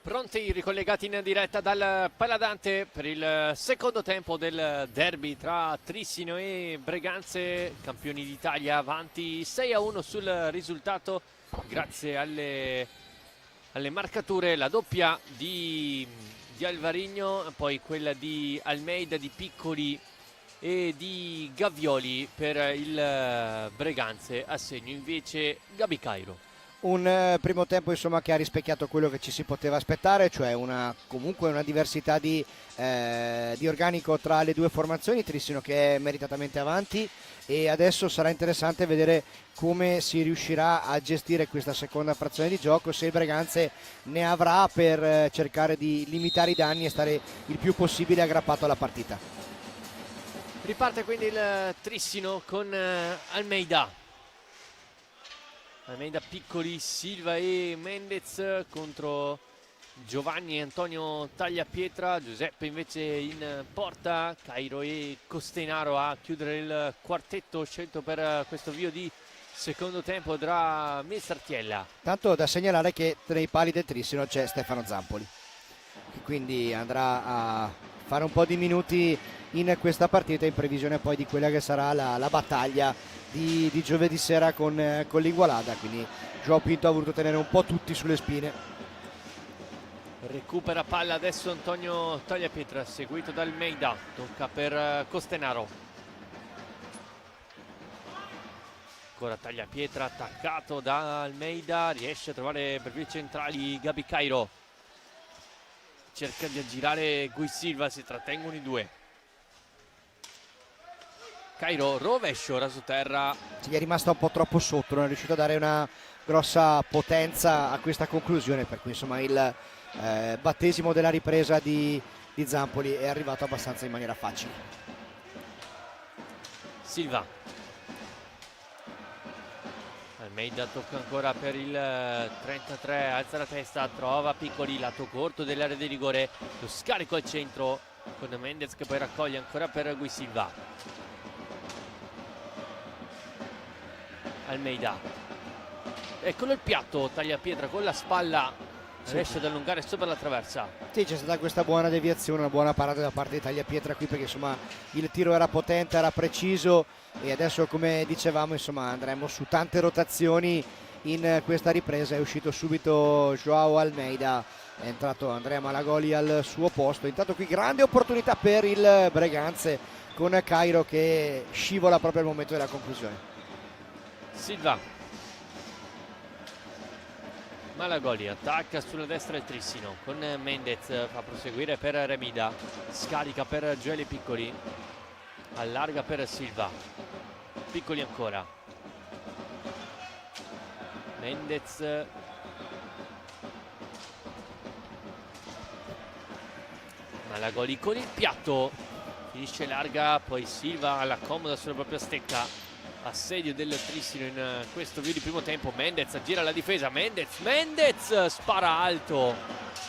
Pronti, ricollegati in diretta dal Paladante per il secondo tempo del derby tra Trissino e Breganze, campioni d'Italia avanti 6-1 sul risultato grazie alle marcature, la doppia di Alvarigno, poi quella di Almeida, di Piccoli e di Gavioli per il Breganze, a segno invece Gabi Cairo. Un primo tempo insomma che ha rispecchiato quello che ci si poteva aspettare, cioè comunque una diversità di organico tra le due formazioni. Trissino che è meritatamente avanti, e adesso sarà interessante vedere come si riuscirà a gestire questa seconda frazione di gioco, se il Breganze ne avrà per cercare di limitare i danni e stare il più possibile aggrappato alla partita. Riparte quindi il Trissino con Almeida, Piccoli, Silva e Mendez contro Giovanni e Antonio Tagliapietra, Giuseppe invece in porta, Cairo e Costenaro a chiudere il quartetto scelto per questo avvio di secondo tempo tra Messartiella. Tanto da segnalare che tra i pali del Trissino c'è Stefano Zampoli, che quindi andrà a fare un po' di minuti in questa partita in previsione poi di quella che sarà la battaglia di giovedì sera con l'Igualada, quindi Joao Pinto ha voluto tenere un po' tutti sulle spine. Recupera palla adesso Antonio Tagliapietra, seguito da Almeida, tocca per Costenaro, ancora Tagliapietra attaccato da Almeida, riesce a trovare per vie centrali Gabi Cairo, cerca di aggirare Gui Silva, si trattengono i due. Cairo, rovescio, raso terra. Gli è rimasta un po' troppo sotto, non è riuscito a dare una grossa potenza a questa conclusione, per cui insomma il battesimo della ripresa di Zampoli è arrivato abbastanza in maniera facile. Silva, Almeida tocca ancora per il 33, alza la testa, trova Piccoli, lato corto dell'area di rigore, lo scarico al centro con Mendez che poi raccoglie ancora per Gui Silva. Almeida, eccolo il piatto, Tagliapietra con la spalla, riesce ad allungare sopra la traversa. Sì, c'è stata questa buona deviazione, una buona parata da parte di Tagliapietra qui, perché insomma il tiro era potente, era preciso, e adesso come dicevamo insomma andremo su tante rotazioni in questa ripresa. È uscito subito Joao Almeida, è entrato Andrea Malagoli al suo posto. Intanto qui grande opportunità per il Breganze con Cairo che scivola proprio al momento della conclusione. Silva, Malagoli attacca sulla destra il Trissino con Mendez, fa proseguire per Remida, scarica per Gioele Piccoli, allarga per Silva, Piccoli ancora, Mendez, Malagoli con il piatto, finisce larga, poi Silva alla comoda sulla propria stecca. Assedio del Trissino in questo video di primo tempo. Mendez aggira la difesa, Mendez spara alto,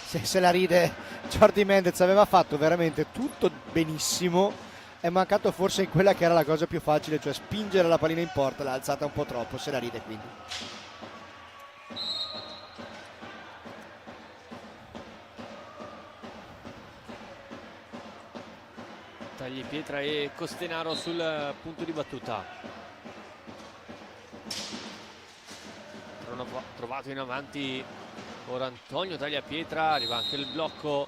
Se la ride Jordi Mendez, aveva fatto veramente tutto benissimo, è mancato forse in quella che era la cosa più facile, cioè spingere la pallina in porta, l'ha alzata un po' troppo, se la ride quindi. Tagliapietra e Costenaro sul punto di battuta. Trovato in avanti ora Antonio Tagliapietra, arriva anche il blocco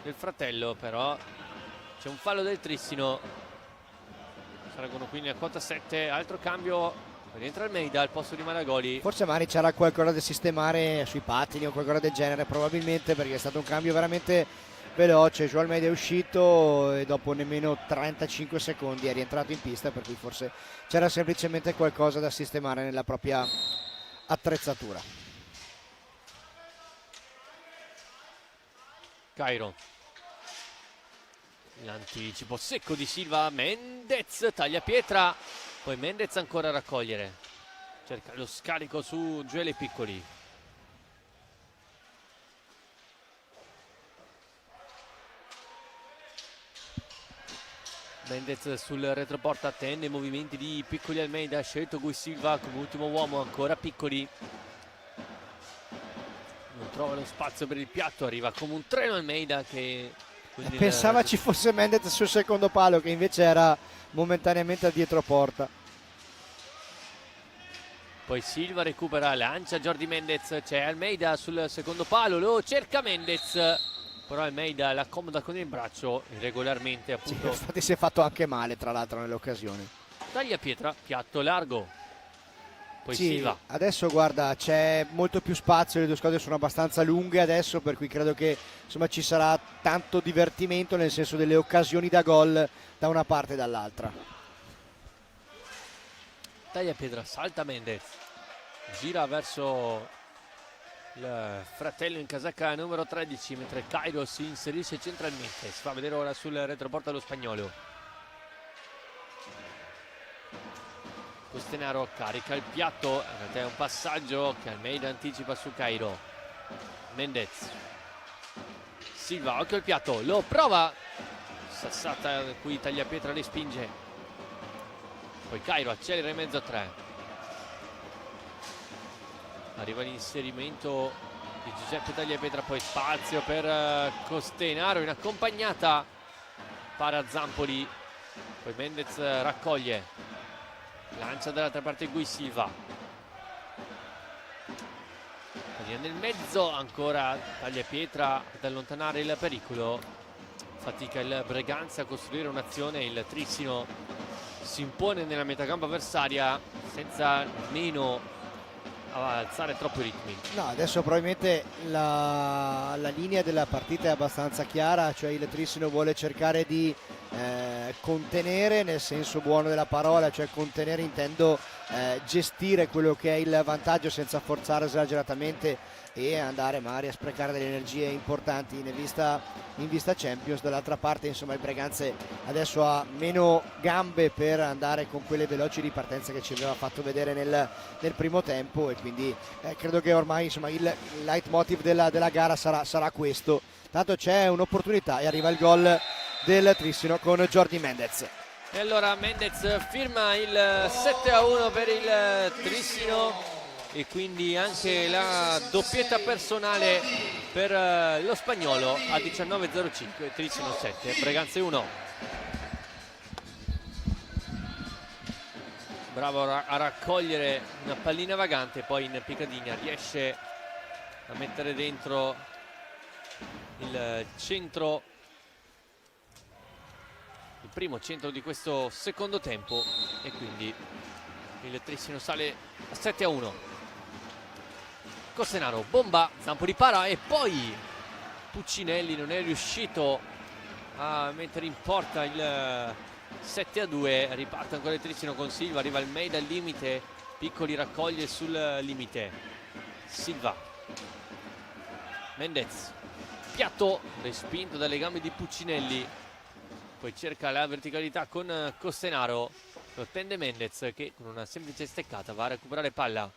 del fratello, però c'è un fallo del Trissino, salgono quindi a quota 7, altro cambio, rientra Almeida al posto di Malagoli. Forse Mari c'era qualcosa da sistemare sui pattini o qualcosa del genere, probabilmente, perché è stato un cambio veramente veloce. Joao Almeida è uscito e dopo nemmeno 35 secondi è rientrato in pista, per cui forse c'era semplicemente qualcosa da sistemare nella propria attrezzatura. Cairo, l'anticipo secco di Silva, Mendez, Tagliapietra, poi Mendez ancora a raccogliere, cerca lo scarico su Gioele Piccoli. Mendez sul retroporta, attende i movimenti di Piccoli. Almeida ha scelto Gui Silva come ultimo uomo, ancora Piccoli, non trova lo spazio per il piatto, arriva come un treno Almeida che pensava ci fosse Mendez sul secondo palo, che invece era momentaneamente a dietro porta. Poi Silva recupera, lancia Jordi Mendez, c'è Almeida sul secondo palo, lo cerca Mendez, però Almeida l'accomoda con il braccio irregolarmente, appunto. Sì, infatti si è fatto anche male tra l'altro nelle occasioni. Taglia pietra, piatto largo. Poi sì, Silva. Adesso guarda, c'è molto più spazio, le due squadre sono abbastanza lunghe adesso, per cui credo che insomma ci sarà tanto divertimento, nel senso delle occasioni da gol da una parte e dall'altra. Taglia pietra, salta Mendez, gira verso il fratello in casacca numero 13, mentre Cairo si inserisce centralmente. Si fa vedere ora sul retroporta lo spagnolo. Costenaro carica il piatto, in realtà è un passaggio che Almeida anticipa su Cairo. Mendez, Silva, occhio al piatto, lo prova, sassata qui Tagliapietra le spinge. Poi Cairo accelera in mezzo a 3, arriva l'inserimento di Giuseppe Tagliapietra, poi spazio per Costenaro in accompagnata, para Zampoli, poi Mendez raccoglie, lancia dall'altra parte Gui Silva, nel mezzo ancora Tagliapietra ad allontanare il pericolo, fatica il Breganza a costruire un'azione, il Trissino si impone nella metagamba avversaria senza nemmeno alzare troppo i ritmi. No, adesso probabilmente la linea della partita è abbastanza chiara, cioè il Trissino vuole cercare di contenere nel senso buono della parola, cioè contenere intendo gestire quello che è il vantaggio senza forzare esageratamente e andare magari a sprecare delle energie importanti in vista Champions. Dall'altra parte insomma il Breganze adesso ha meno gambe per andare con quelle veloci di partenza che ci aveva fatto vedere nel primo tempo, e quindi credo che ormai insomma il leitmotiv della gara sarà questo. Tanto c'è un'opportunità e arriva il gol del Trissino con Jordi Mendez. E allora Mendez firma il 7-1 per il Trissino e quindi anche la doppietta personale per lo spagnolo a 19.05, Trissino 7, Breganze 1. Bravo a raccogliere una pallina vagante, poi in Picadinha riesce a mettere dentro il centro, il primo centro di questo secondo tempo, e quindi il Trissino sale a 7-1. Costenaro bomba, Zampoli para e poi Puccinelli non è riuscito a mettere in porta il 7-2. Riparte ancora il Trissino con Silva, arriva Almeida al limite, Piccoli raccoglie sul limite, Silva, Mendez, piatto respinto dalle gambe di Puccinelli, poi cerca la verticalità con Costenaro, lo tende Mendez che con una semplice steccata va a recuperare palla.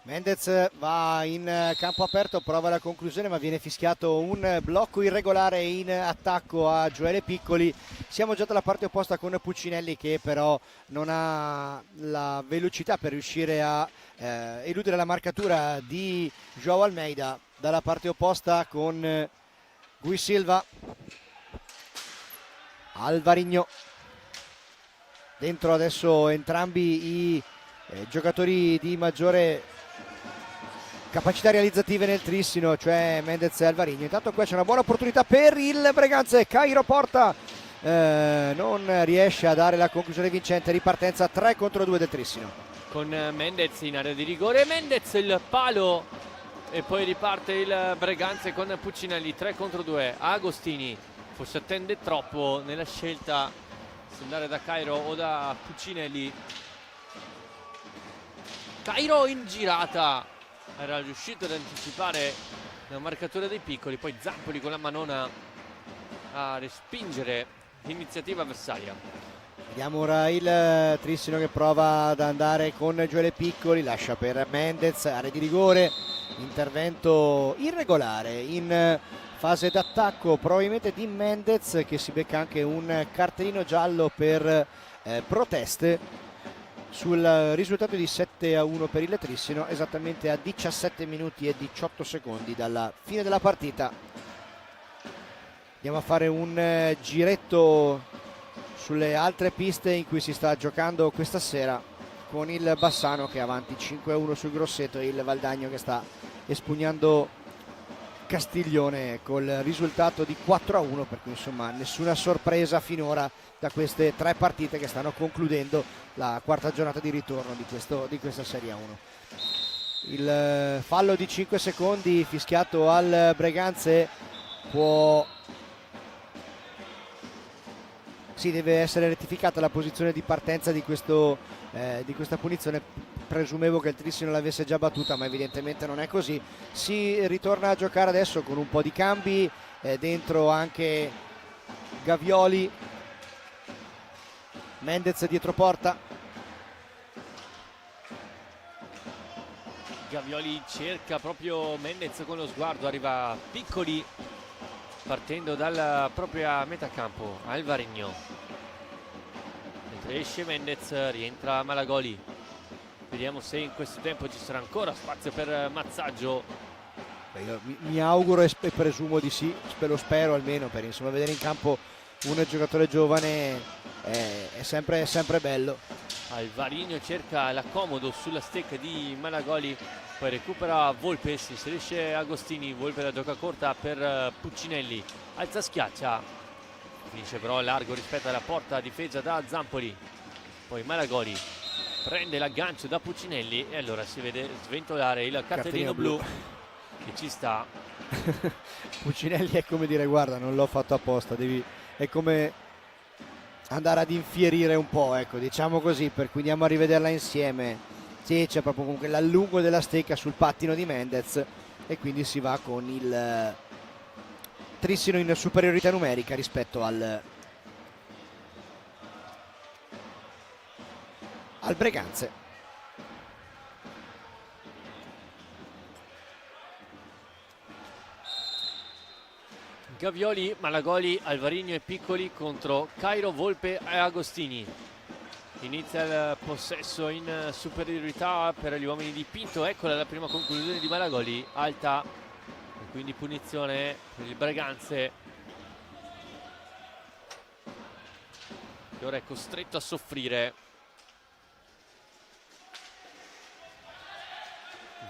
Mendez va in campo aperto, prova la conclusione ma viene fischiato un blocco irregolare in attacco a Gioele Piccoli. Siamo già dalla parte opposta con Puccinelli che però non ha la velocità per riuscire a eludere la marcatura di João Almeida. Dalla parte opposta con Gui Silva, Alvarino, dentro adesso entrambi i giocatori di maggiore capacità realizzative nel Trissino, cioè Mendez e Alvarino. Intanto qua c'è una buona opportunità per il Breganze, Cairo porta, non riesce a dare la conclusione vincente, ripartenza 3-2 del Trissino. Con Mendez in area di rigore, Mendez il palo e poi riparte il Breganze con Puccinelli, 3-2. Agostini forse attende troppo nella scelta se andare da Cairo o da Puccinelli. Cairo in girata, era riuscito ad anticipare la marcatura dei Piccoli, poi Zampoli con la manona a respingere l'iniziativa avversaria. Vediamo ora il Trissino che prova ad andare con Gioele Piccoli, lascia per Mendez, area di rigore, intervento irregolare in fase d'attacco probabilmente di Mendez, che si becca anche un cartellino giallo per proteste sul risultato di 7-1 per il Trissino, esattamente a 17 minuti e 18 secondi dalla fine della partita. Andiamo a fare un giretto sulle altre piste in cui si sta giocando questa sera, con il Bassano che è avanti 5-1 sul Grosseto e il Valdagno che sta espugnando Castiglione col risultato di 4-1, per cui insomma nessuna sorpresa finora da queste tre partite che stanno concludendo la quarta giornata di ritorno di questa Serie 1. Il fallo di 5 secondi fischiato al Breganze deve essere rettificata la posizione di partenza di questa punizione. Presumevo che il Trissino l'avesse già battuta, ma evidentemente non è così. Si ritorna a giocare adesso con un po' di cambi, dentro anche Gavioli, Mendez dietro porta. Gavioli cerca proprio Mendez con lo sguardo, arriva Piccoli partendo dalla propria metacampo. Alvarinho, mentre esce Mendez rientra Malagoli. Vediamo se in questo tempo ci sarà ancora spazio per Mazzaggio. Io mi auguro e presumo di sì, lo spero almeno, per insomma vedere in campo un giocatore giovane è sempre bello. Alvarinho cerca l'accomodo sulla stecca di Malagoli, poi recupera Volpe, si inserisce Agostini, Volpe la gioca corta per Puccinelli, alza schiaccia, finisce però largo rispetto alla porta difesa da Zampoli. Poi Malagoli prende l'aggancio da Puccinelli e allora si vede sventolare il cartellino blu che ci sta. Puccinelli è come dire: guarda, non l'ho fatto apposta, è come andare ad infierire un po', ecco, diciamo così, per cui andiamo a rivederla insieme. Sì, c'è proprio comunque l'allungo della stecca sul pattino di Mendez e quindi si va con il Trissino in superiorità numerica rispetto al Breganze. Gavioli, Malagoli, Alvarinho e Piccoli contro Cairo, Volpe e Agostini. Inizia il possesso in superiorità per gli uomini di Pinto. Eccola la prima conclusione di Malagoli, alta, e quindi punizione per il Breganze, che ora è costretto a soffrire.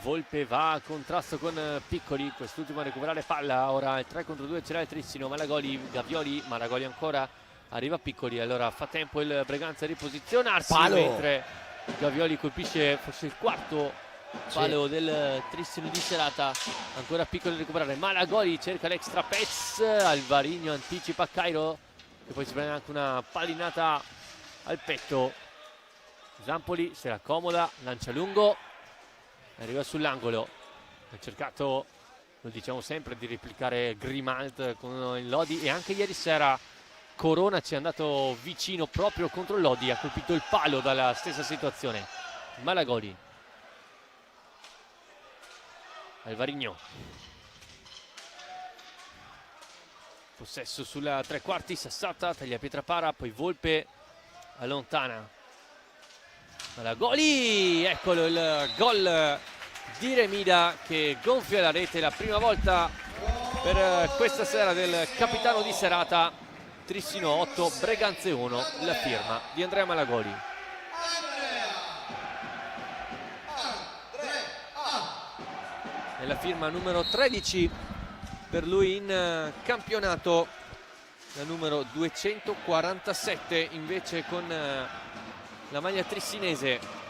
Volpe va a contrasto con Piccoli, quest'ultimo a recuperare palla. Ora il 3 contro 2 ce l'ha il Trissino. Malagoli, Gavioli, Malagoli ancora, arriva Piccoli, allora fa tempo il Breganze a riposizionarsi, mentre Gavioli colpisce forse il quarto palo del Trissino di serata. Ancora Piccoli a recuperare, Malagoli cerca l'extra pass, Alvarinho anticipa Cairo e poi si prende anche una pallinata al petto. Zampoli se la accomoda, lancia lungo, arriva sull'angolo. Ha cercato, lo diciamo sempre, di replicare Grimald con il Lodi, e anche ieri sera Corona ci è andato vicino proprio contro il Lodi, ha colpito il palo dalla stessa situazione. Malagoli, Alvarinho, possesso sulla tre quarti, Sassata taglia Pietrapara, poi Volpe allontana Malagoli, eccolo il gol di Remida che gonfia la rete, la prima volta per questa sera del capitano di serata. Trissino 8, Breganze 1, la firma di Andrea Malagoli. È la firma numero 13 per lui in campionato, la numero 247 invece con la maglia trissinese.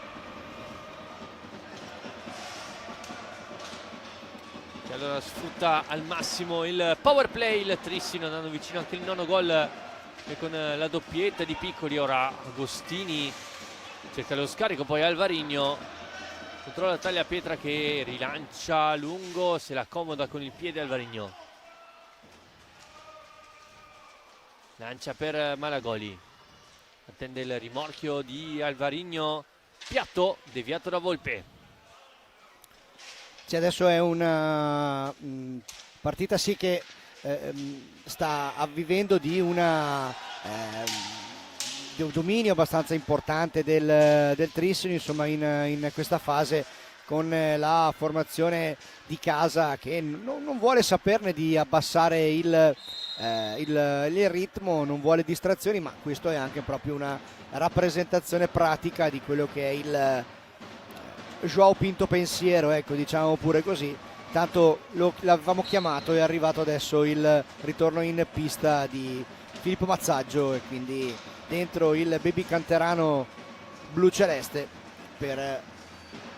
Che allora sfrutta al massimo il power play, il Trissino, andando vicino anche il nono gol, e con la doppietta di Piccoli. Ora Agostini cerca lo scarico, poi Alvarinho controlla la taglia Pietra che rilancia lungo, se la accomoda con il piede Alvarinho, lancia per Malagoli, attende il rimorchio di Alvarinho, piatto deviato da Volpe. Sì, adesso è una partita sì che sta avvivendo di una dominio abbastanza importante del Trissino, insomma, in questa fase, con la formazione di casa che non vuole saperne di abbassare il ritmo, non vuole distrazioni, ma questo è anche proprio una rappresentazione pratica di quello che è il Joao Pinto pensiero, ecco, diciamo pure così. Tanto l'avevamo chiamato, è arrivato adesso il ritorno in pista di Filippo Mazzaggio, e quindi dentro il baby canterano blu celeste per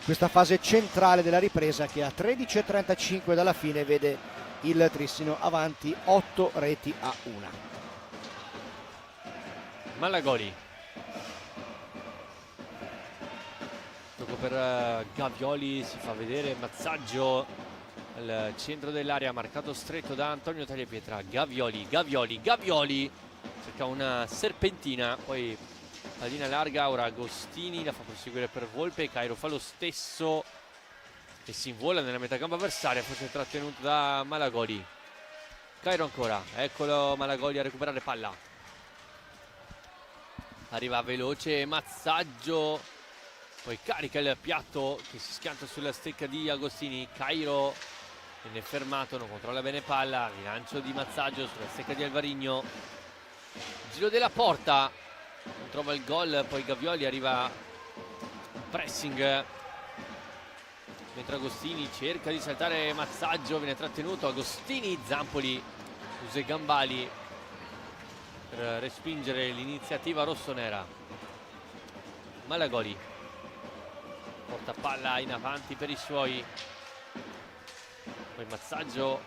questa fase centrale della ripresa, che a 13:35 dalla fine vede il Trissino avanti 8 reti a 1. Malagoli. Gioco per Gavioli, si fa vedere Mazzaggio al centro dell'area, marcato stretto da Antonio Tagliapietra. Gavioli cerca una serpentina, poi pallina larga, ora Agostini la fa proseguire per Volpe, Cairo fa lo stesso e si invola nella metacampo avversaria, forse trattenuto da Malagoli. Cairo ancora, eccolo Malagoli a recuperare palla, arriva veloce Mazzaggio, poi carica il piatto che si schianta sulla stecca di Agostini. Cairo viene fermato, non controlla bene palla, rilancio di Mazzaggio sulla stecca di Alvarigno, giro della porta, non trova il gol, poi Gavioli arriva in pressing mentre Agostini cerca di saltare Mazzaggio, viene trattenuto Agostini, Zampoli usa i gambali per respingere l'iniziativa rossonera. Malagoli porta palla in avanti per i suoi, poi Mazzaggio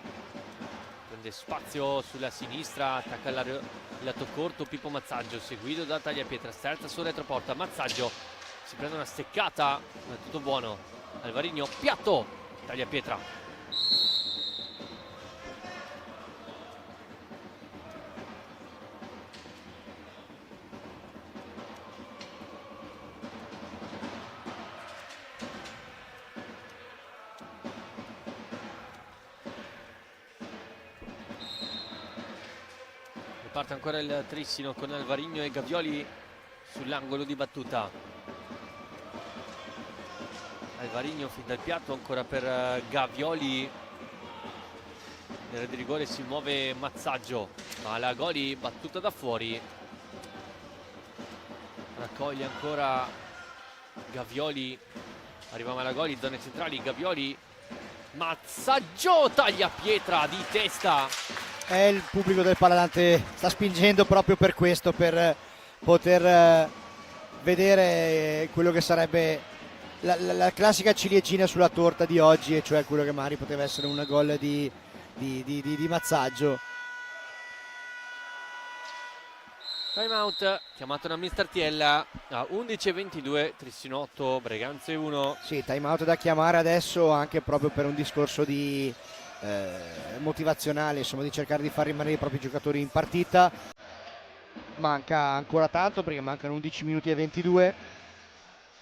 prende spazio sulla sinistra, attacca il lato corto Pippo Mazzaggio, seguito da Tagliapietra, sterza su retroporta, Mazzaggio si prende una steccata, ma è tutto buono. Alvarigno, piatto, Tagliapietra. Parte ancora il Trissino con Alvarigno e Gavioli sull'angolo di battuta. Alvarigno fin dal piatto ancora per Gavioli, nel di rigore si muove Mazzaggio, Malagoli, battuta da fuori, raccoglie ancora Gavioli, arriva Malagoli, zone centrali, Gavioli, Mazzaggio, Tagliapietra di testa. Il pubblico del Paladante sta spingendo proprio per questo, per poter vedere quello che sarebbe la classica ciliegina sulla torta di oggi, e cioè quello che magari poteva essere un gol di Mazzaggio. Time out chiamato da Mister Tiella a 11:22, Trissino 8, Breganze 1. Sì, time out da chiamare adesso, anche proprio per un discorso di motivazionale, insomma, di cercare di far rimanere i propri giocatori in partita. Manca ancora tanto, perché mancano 11 minuti e 22,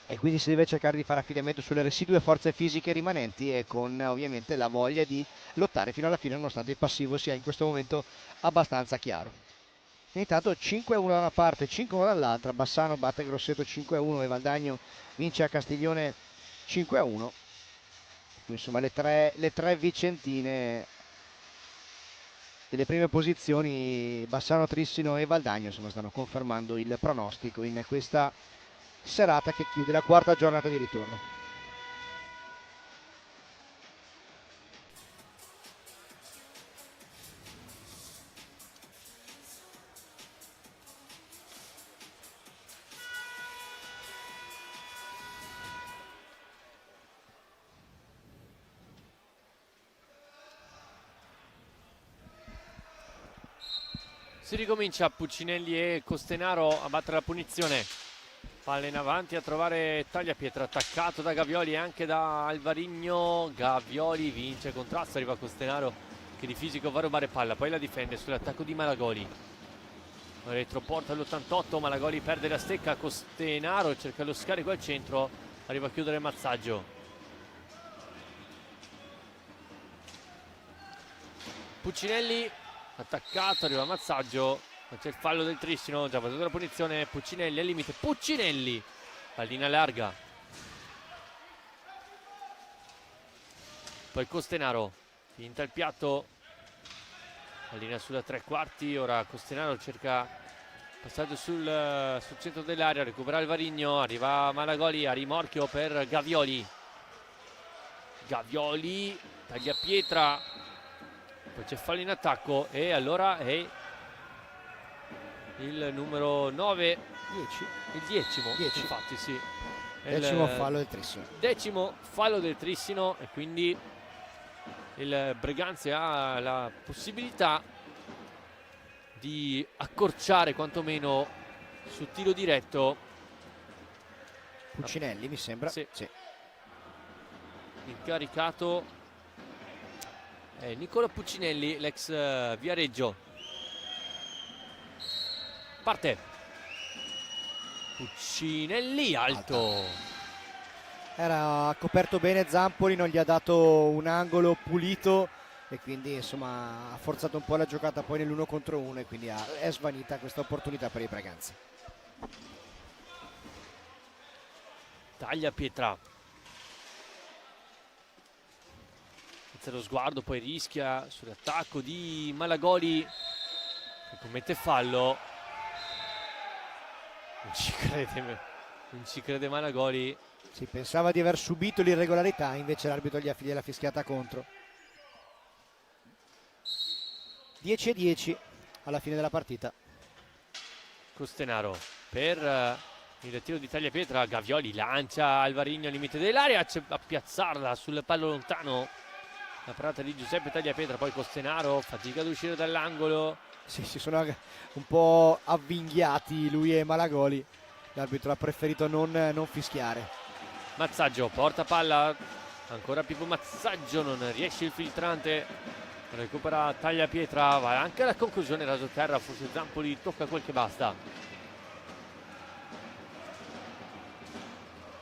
e quindi si deve cercare di fare affidamento sulle residue forze fisiche rimanenti, e con ovviamente la voglia di lottare fino alla fine, nonostante il passivo sia in questo momento abbastanza chiaro. E intanto 5-1 da una parte, 5-1 dall'altra. Bassano batte Grosseto 5-1 e Valdagno vince a Castiglione 5-1. Insomma, le tre vicentine delle prime posizioni, Bassano, Trissino e Valdagno, insomma, stanno confermando il pronostico in questa serata che chiude la quarta giornata di ritorno. Si ricomincia, Puccinelli e Costenaro a battere la punizione. Palla in avanti a trovare Tagliapietra, attaccato da Gavioli e anche da Alvarigno. Gavioli vince, contrasto, arriva Costenaro che di fisico va a rubare palla, poi la difende sull'attacco di Malagoli. Retroporta all'88, Malagoli perde la stecca, Costenaro cerca lo scarico al centro, arriva a chiudere Mazzaggio. Puccinelli attaccato, arriva Mazzaggio, Non c'è il fallo del Trissino, già battuto la punizione, Puccinelli al limite, Puccinelli, pallina larga. Poi Costenaro, finta il piatto, pallina sulla tre quarti, ora Costenaro cerca passaggio sul centro dell'area, recupera Alvarigno, arriva Malagoli a rimorchio per Gavioli. Gavioli, taglia pietra, poi c'è fallo in attacco e allora è il numero 9, 10. il 10º, 10. infatti sì. Decimo fallo del Trissino. 10º fallo del Trissino e quindi il Breganze ha la possibilità di accorciare quantomeno su tiro diretto. Puccinelli mi sembra. Sì. Sì. Incaricato Nicola Puccinelli, l'ex Viareggio. Parte Puccinelli, alto. Era coperto bene Zampoli, non gli ha dato un angolo pulito e quindi insomma ha forzato un po' la giocata poi nell'1 contro 1 e quindi è svanita questa opportunità per i Breganze. Taglia pietra, inizia lo sguardo, poi rischia sull'attacco di Malagoli che commette fallo. Non ci crede Malagoli. Si pensava di aver subito l'irregolarità, invece l'arbitro gliela fischiata contro. 10-10 alla fine della partita. Costenaro per il tiro di taglia pietra, Gavioli lancia Alvarigno al limite dell'area, a piazzarla sul pallo lontano la parata di Giuseppe Tagliapietra, poi Costenaro fatica ad uscire dall'angolo. Sì, si sono un po' avvinghiati lui e Malagoli, l'arbitro ha preferito non fischiare. Mazzaggio porta palla, ancora Pippo Mazzaggio, non riesce il filtrante, recupera Tagliapietra, va anche alla conclusione, raso terra, forse Zampoli tocca quel che basta.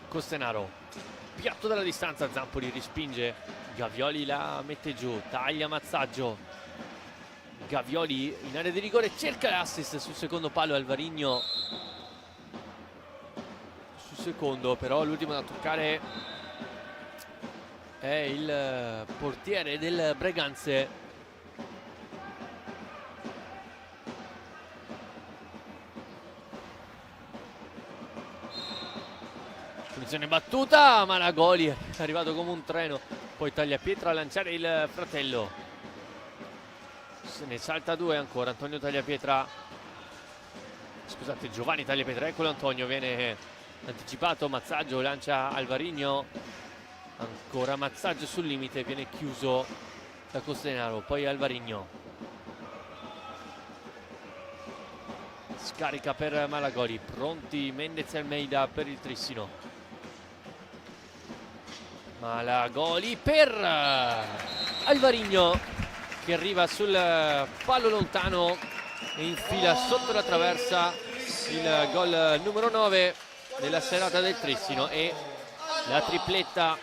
Costenaro, piatto dalla distanza, Zampoli respinge, Gavioli la mette giù, taglia Mazzaggio, Gavioli in area di rigore, cerca l'assist sul secondo palo, Alvarigno sul secondo, però l'ultimo da toccare è il portiere del Breganze. Punizione battuta, Malagoli è arrivato come un treno, poi Tagliapietra a lanciare il fratello. Se ne salta due ancora, Antonio Tagliapietra, scusate, Giovanni Tagliapietra, eccolo Antonio, viene anticipato, Mazzaggio lancia Alvarigno, ancora Mazzaggio sul limite, viene chiuso da Costenaro, poi Alvarigno, scarica per Malagoli, pronti Mendez e Almeida per il Trissino. Malagoli per Alvarigno che arriva sul palo lontano e infila sotto la traversa il gol numero 9 della serata del Trissino e la tripletta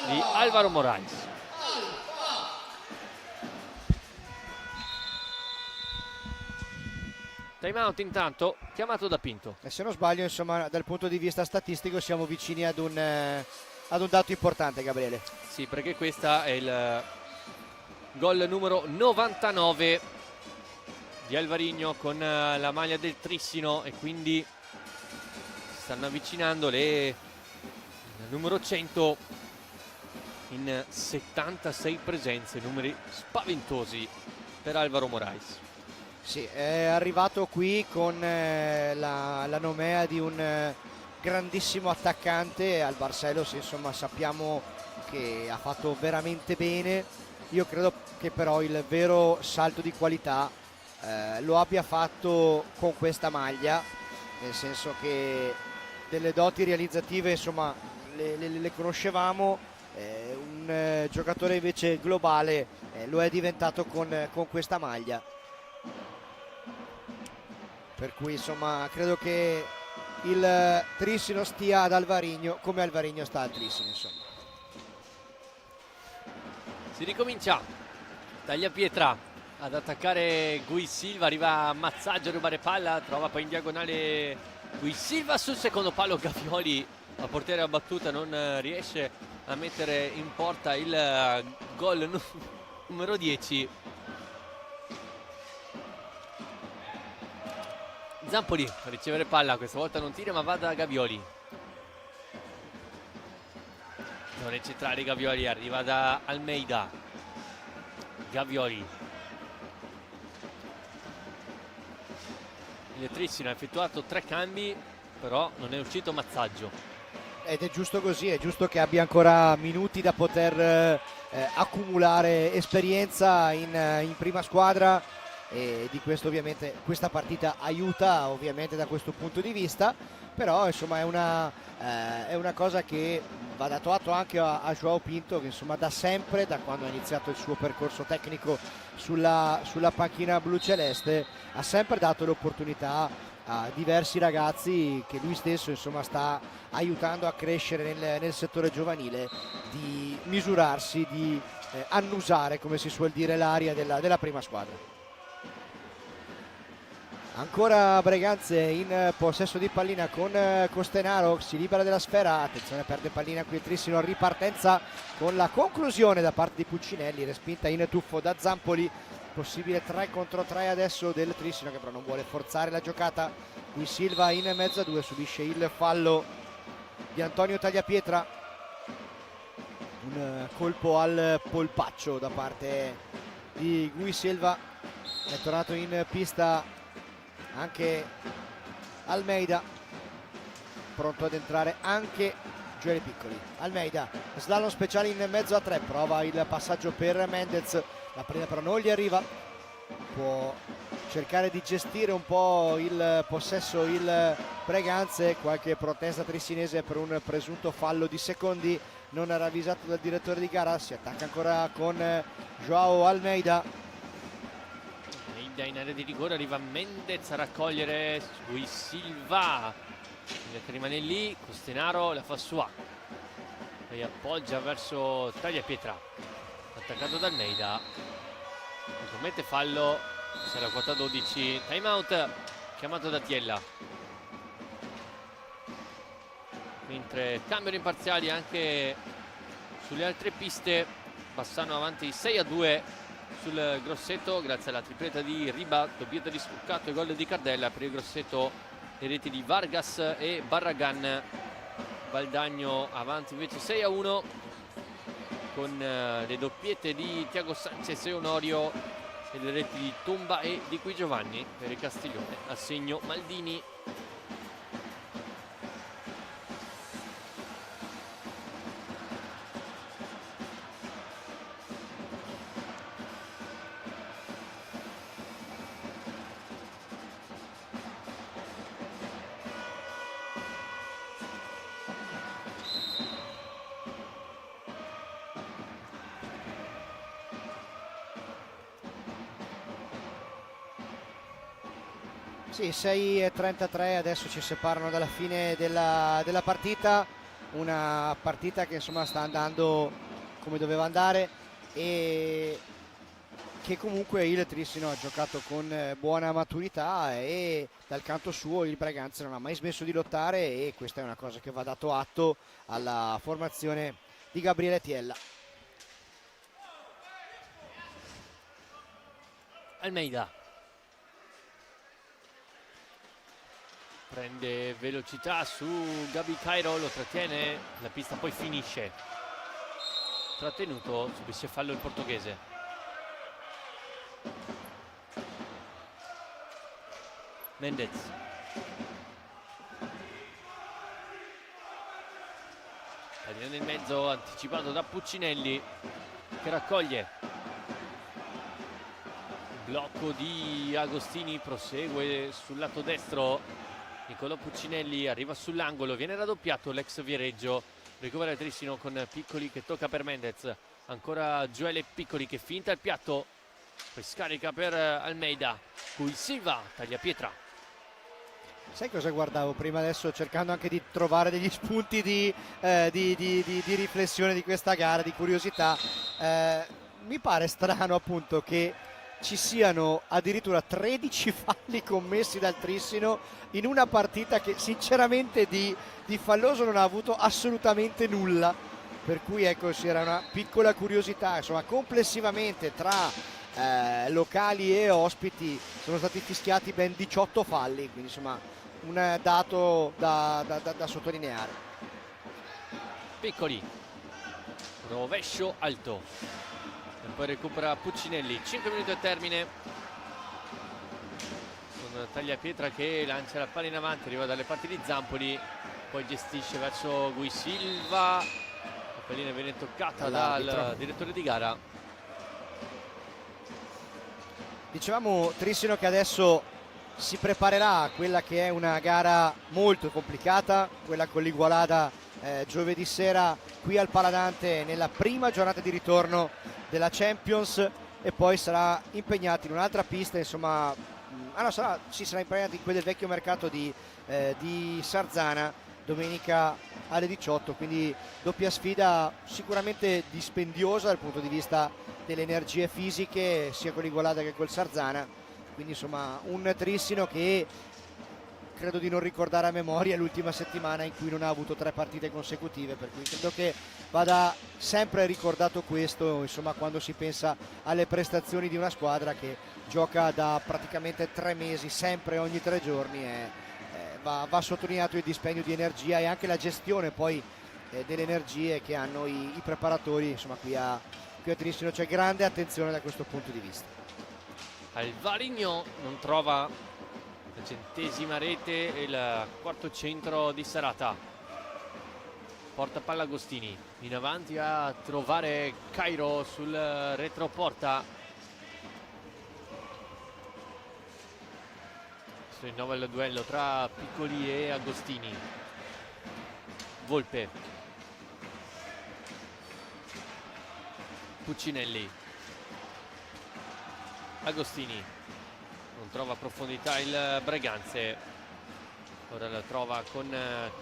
di Alvaro Moraes. Time out intanto chiamato da Pinto. E se non sbaglio, insomma, dal punto di vista statistico siamo vicini ad un dato importante, Gabriele. Sì, perché questa è il gol numero 99 di Alvarigno con la maglia del Trissino e quindi stanno avvicinando il numero 100 in 76 presenze, numeri spaventosi per Alvaro Moraes. Sì, è arrivato qui con la nomea di un grandissimo attaccante al Barcelos, insomma sappiamo che ha fatto veramente bene. Io credo che però il vero salto di qualità lo abbia fatto con questa maglia, nel senso che delle doti realizzative insomma le conoscevamo, un giocatore invece globale lo è diventato con questa maglia, per cui insomma credo che il Trissino stia ad Alvarigno come Alvarigno sta al Trissino, insomma. Si ricomincia, Tagliapietra ad attaccare Gui Silva, arriva Mazzaggio a rubare palla, trova poi in diagonale Gui Silva sul secondo palo, Gavioli a portiere a battuta non riesce a mettere in porta il gol numero 10. Zampoli a ricevere palla, questa volta non tira ma va da Gavioli. Zone centrali, Gavioli arriva da Almeida. Gavioli. Il Trissino ha effettuato 3 cambi, però non è uscito Mazzaggio. Ed è giusto così, è giusto che abbia ancora minuti da poter accumulare esperienza in prima squadra, e di questo ovviamente questa partita aiuta ovviamente da questo punto di vista, però insomma è una cosa che va dato atto anche a Joao Pinto, che insomma da sempre, da quando ha iniziato il suo percorso tecnico sulla panchina bluceleste, ha sempre dato l'opportunità a diversi ragazzi che lui stesso insomma sta aiutando a crescere nel settore giovanile, di misurarsi, di annusare, come si suol dire, l'aria della prima squadra. Ancora Breganze in possesso di pallina con Costenaro, si libera della sfera, attenzione, perde pallina qui il Trissino, ripartenza con la conclusione da parte di Puccinelli, respinta in tuffo da Zampoli, possibile 3 contro 3 adesso del Trissino, che però non vuole forzare la giocata. Qui Silva in mezzo a due subisce il fallo di Antonio Tagliapietra, un colpo al polpaccio da parte di Gui Silva. È tornato in pista anche Almeida, pronto ad entrare anche Gioele Piccoli. Almeida, slalom speciale in mezzo a 3, prova il passaggio per Mendez, la prima però non gli arriva, può cercare di gestire un po' il possesso il Breganze. Qualche protesta trissinese per un presunto fallo di secondi non ravvisato dal direttore di gara. Si attacca ancora con Joao Almeida in area di rigore, arriva Mendez a raccogliere Gui Silva che rimane lì, Costenaro la fa sua, poi appoggia verso Tagliapietra, attaccato da Almeida, commette fallo, sarà quota 12, time out chiamato da Tiella, mentre cambiano imparziali anche sulle altre piste. Bassano avanti 6-2 sul Grosseto grazie alla tripletta di Riba, doppietta di Spuccato e gol di Cardella. Per il Grosseto le reti di Vargas e Barragan. Valdagno avanti invece 6-1 con le doppiette di Thiago Sanchez e Onorio e le reti di Tomba e di Qui Giovanni. Per il Castiglione a segno Maldini. Sì, 6:33 adesso ci separano dalla fine della partita, una partita che insomma sta andando come doveva andare e che comunque il Trissino ha giocato con buona maturità, e dal canto suo il Breganze non ha mai smesso di lottare, e questa è una cosa che va dato atto alla formazione di Gabriele Tiella. Almeida prende velocità su Gabi Cairo, lo trattiene, la pista poi finisce, trattenuto, subisce fallo il portoghese. Mendez pallina nel mezzo, anticipato da Puccinelli che raccoglie, blocco di Agostini, prosegue sul lato destro Niccolò Puccinelli, arriva sull'angolo, viene raddoppiato l'ex Viareggio, recupera il Trissino con Piccoli che tocca per Mendez, ancora Gioele Piccoli che finta il piatto, poi scarica per Almeida, Gui Silva, Tagliapietra. Sai cosa guardavo prima adesso, cercando anche di trovare degli spunti di riflessione di questa gara, di curiosità? Mi pare strano appunto che ci siano addirittura 13 falli commessi dal Trissino in una partita che sinceramente di falloso non ha avuto assolutamente nulla, per cui ecco, sì, era una piccola curiosità. Insomma, complessivamente tra locali e ospiti sono stati fischiati ben 18 falli, quindi insomma un dato da sottolineare. Piccoli, rovescio alto e poi recupera Puccinelli. 5 minuti al termine, con Tagliapietra che lancia la palla in avanti, arriva dalle parti di Zampoli, poi gestisce verso Guisilva, la pallina viene toccata dal direttore di gara. Dicevamo Trissino che adesso si preparerà a quella che è una gara molto complicata, quella con l'Igualada giovedì sera qui al Paladante nella prima giornata di ritorno della Champions, e poi sarà impegnato in un'altra pista, insomma, sarà impegnato in quel del vecchio mercato di Sarzana domenica alle 18, quindi doppia sfida sicuramente dispendiosa dal punto di vista delle energie fisiche sia con l'Igualada che col Sarzana, quindi insomma un Trissino che credo di non ricordare a memoria l'ultima settimana in cui non ha avuto 3 partite consecutive, per cui credo che vada sempre ricordato questo, insomma, quando si pensa alle prestazioni di una squadra che gioca da praticamente 3 mesi, sempre ogni 3 giorni, va sottolineato il dispendio di energia e anche la gestione poi delle energie che hanno i preparatori, insomma qui a Trissino c'è grande attenzione da questo punto di vista. Alvarino non trova la 100ª rete e il quarto centro di serata. Porta palla Agostini in avanti a trovare Cairo sul retroporta. Si rinnova il duello tra Piccoli e Agostini. Volpe, Puccinelli, Agostini non trova profondità il Breganze, ora la trova con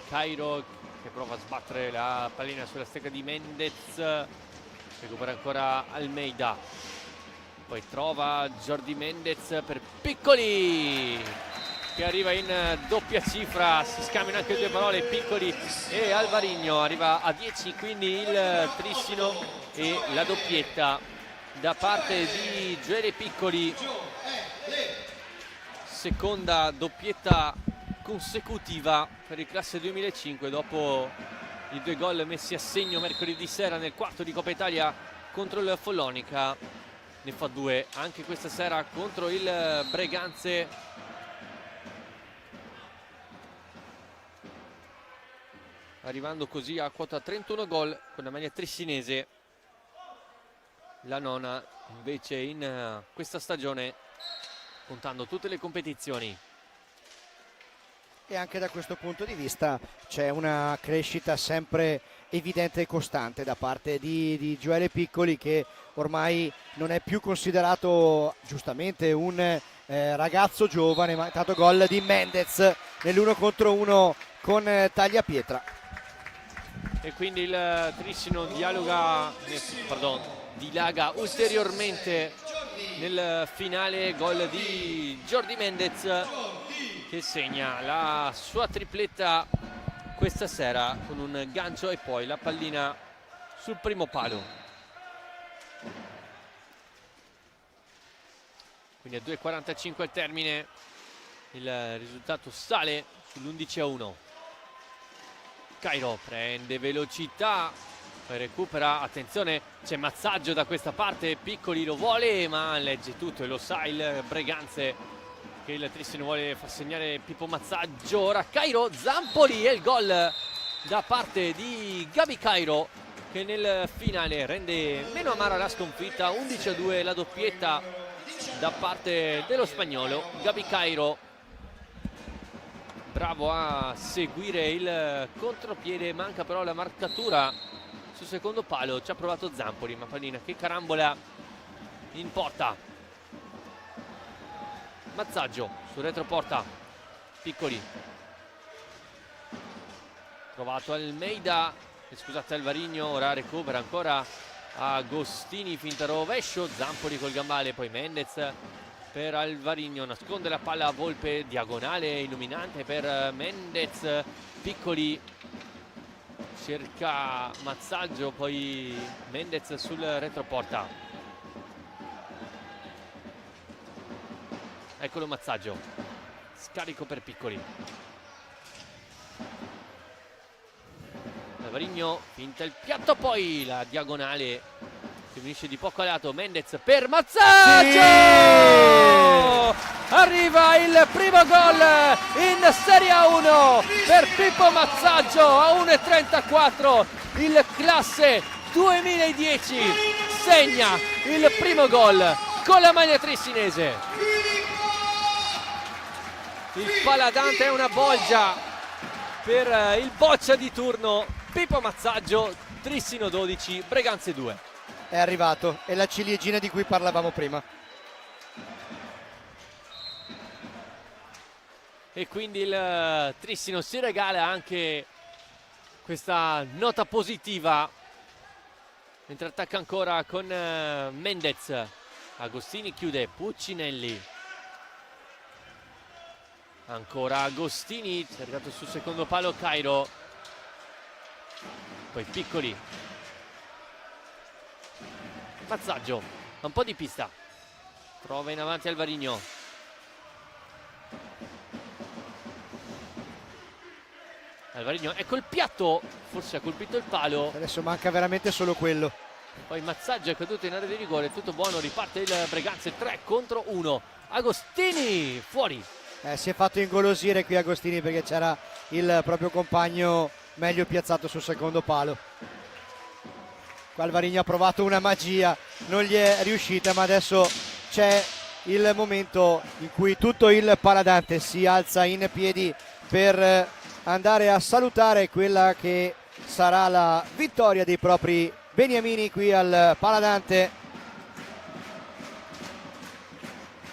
Cairo che prova a sbattere la pallina sulla stecca di Mendez, recupera ancora Almeida, poi trova Jordi Mendez per Piccoli che arriva in doppia cifra, si scambiano anche 2 parole, Piccoli e Alvarino, arriva a 10 quindi il Trissino e la doppietta da parte di Gioele Piccoli, seconda doppietta consecutiva per il classe 2005 dopo i 2 gol messi a segno mercoledì sera nel quarto di Coppa Italia contro il Follonica. Ne fa 2 anche questa sera contro il Breganze. Arrivando così a quota 31 gol con la maglia trissinese, la nona invece in questa stagione, contando tutte le competizioni. E anche da questo punto di vista c'è una crescita sempre evidente e costante da parte di Gioele Piccoli, che ormai non è più considerato giustamente un ragazzo giovane, ma è stato gol di Mendez nell'1 contro 1 con Tagliapietra. E quindi il Trissino dilaga ulteriormente nel finale, gol di Jordi Mendez che segna la sua tripletta questa sera con un gancio e poi la pallina sul primo palo. Quindi a 2:45 al termine il risultato sale sull'11-1. Cairo prende velocità, poi recupera, attenzione, c'è Mazzaggio da questa parte, Piccoli lo vuole ma legge tutto e lo sa il Breganze che il Trissino vuole far segnare Pippo Mazzaggio. Ora Cairo, Zampoli e il gol da parte di Gabi Cairo che nel finale rende meno amara la sconfitta. 11-2 la doppietta da parte dello spagnolo. Gabi Cairo bravo a seguire il contropiede, manca però la marcatura sul secondo palo. Ci ha provato Zampoli, ma pallina che carambola in porta. Mazzaggio sul retroporta, Piccoli, trovato Almeida, scusate Alvarino, ora recupera ancora Agostini, finta rovescio, Zampoli col gambale, poi Mendez per Alvarino, nasconde la palla a Volpe, diagonale illuminante per Mendez, Piccoli cerca Mazzaggio, poi Mendez sul retroporta. Eccolo Mazzaggio, scarico per Piccoli. Alvarino finta il piatto, poi la diagonale si finisce di poco a lato. Mendez per Mazzaggio! Sì! Arriva il primo gol in Serie A1 per Pippo Mazzaggio a 1,34. Il classe 2010 segna il primo gol con la maglia trissinese. Il Paladante è una bolgia per il boccia di turno. Pippo Mazzaggio, Trissino 12, Breganze 2. È arrivato, è la ciliegina di cui parlavamo prima. E quindi il Trissino si regala anche questa nota positiva, mentre attacca ancora con Mendez. Agostini chiude, Puccinelli. Ancora Agostini, è arrivato sul secondo palo Cairo. Poi Piccoli. Mazzaggio, ha un po' di pista. Trova in avanti Alvarino. Alvarino è col piatto, forse ha colpito il palo. Adesso manca veramente solo quello. Poi Mazzaggio è caduto in area di rigore, tutto buono, riparte il Breganze 3 contro 1. Agostini fuori. Si è fatto ingolosire qui Agostini perché c'era il proprio compagno meglio piazzato sul secondo palo. Qua Alvarino ha provato una magia, non gli è riuscita, ma adesso c'è il momento in cui tutto il Paladante si alza in piedi per andare a salutare quella che sarà la vittoria dei propri beniamini qui al Paladante.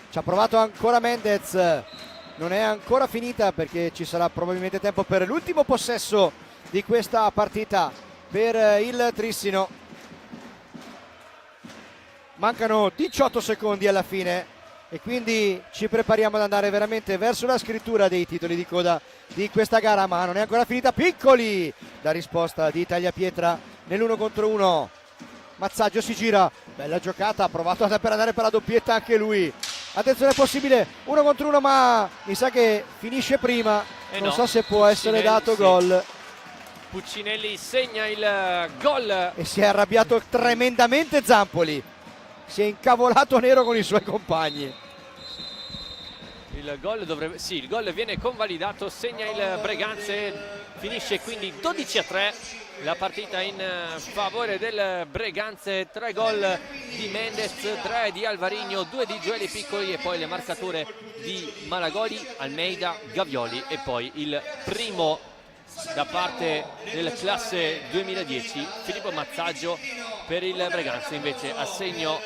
Ci ha provato ancora Mendez, non è ancora finita perché ci sarà probabilmente tempo per l'ultimo possesso di questa partita per il Trissino. Mancano 18 secondi alla fine e quindi ci prepariamo ad andare veramente verso la scrittura dei titoli di coda di questa gara, ma non è ancora finita. Piccoli, la risposta di Tagliapietra nell'1 contro 1. Mazzaggio si gira, bella giocata, ha provato per andare per la doppietta anche lui. Attenzione, è possibile 1 contro 1, ma mi sa che finisce prima, non so se può essere dato sì. gol. Puccinelli segna il gol E si è arrabbiato tremendamente Zampoli, si è incavolato nero con i suoi compagni. Il gol dovrebbe, sì, il gol viene convalidato, segna il Breganze, finisce quindi 12-3 la partita in favore del Breganze. 3 gol di Mendez, 3 di Alvarino, 2 di Gioeli Piccoli e poi le marcature di Malagoli, Almeida, Gavioli e poi il primo da parte del classe 2010 Filippo Mazzaggio. Per il Breganze invece assegno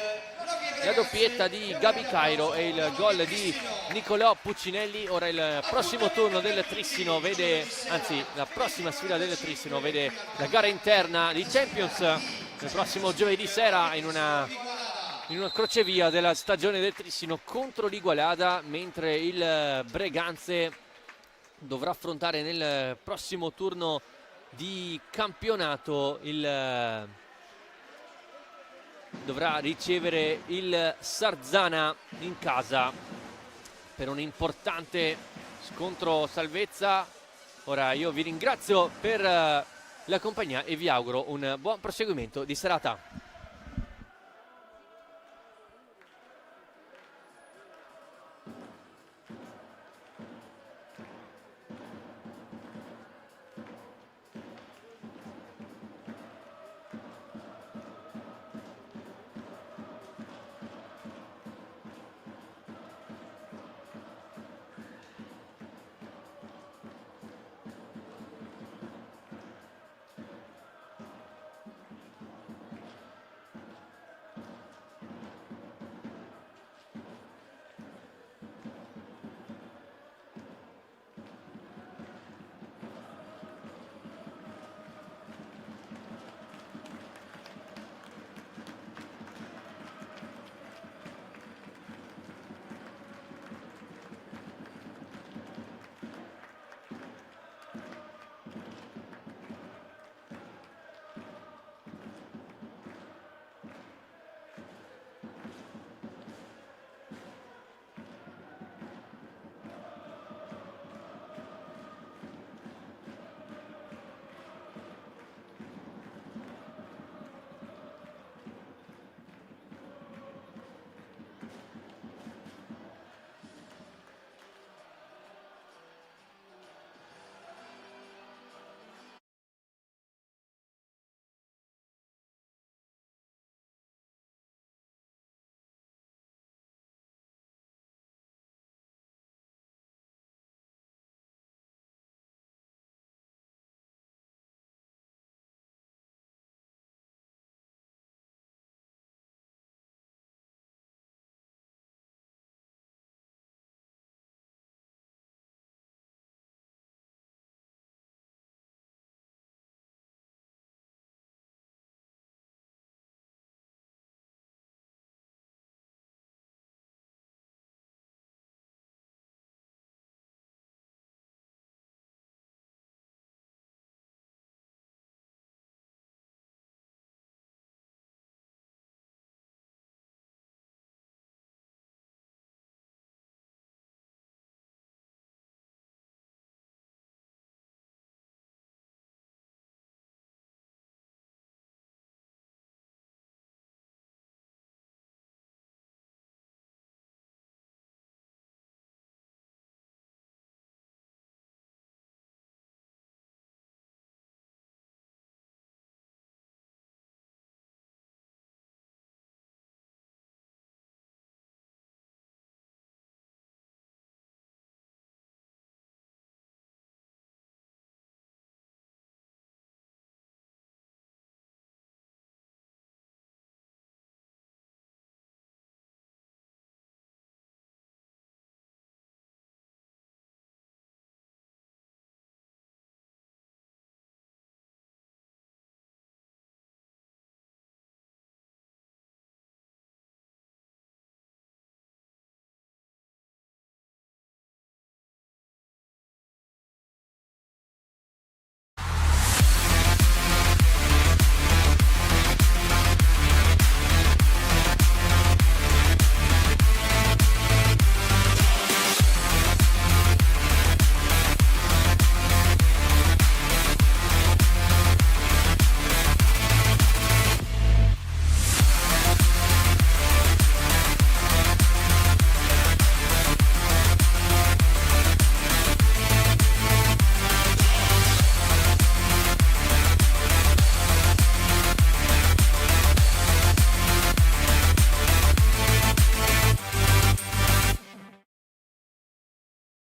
la doppietta di Gabi Cairo e il gol di Nicolò Puccinelli. Ora il prossimo turno del Trissino vede, anzi la prossima sfida del Trissino vede la gara interna di Champions il prossimo giovedì sera in una crocevia della stagione del Trissino contro l'Igualada, mentre il Breganze dovrà affrontare nel prossimo turno di campionato dovrà ricevere il Sarzana in casa per un importante scontro salvezza. Ora io vi ringrazio per la compagnia e vi auguro un buon proseguimento di serata.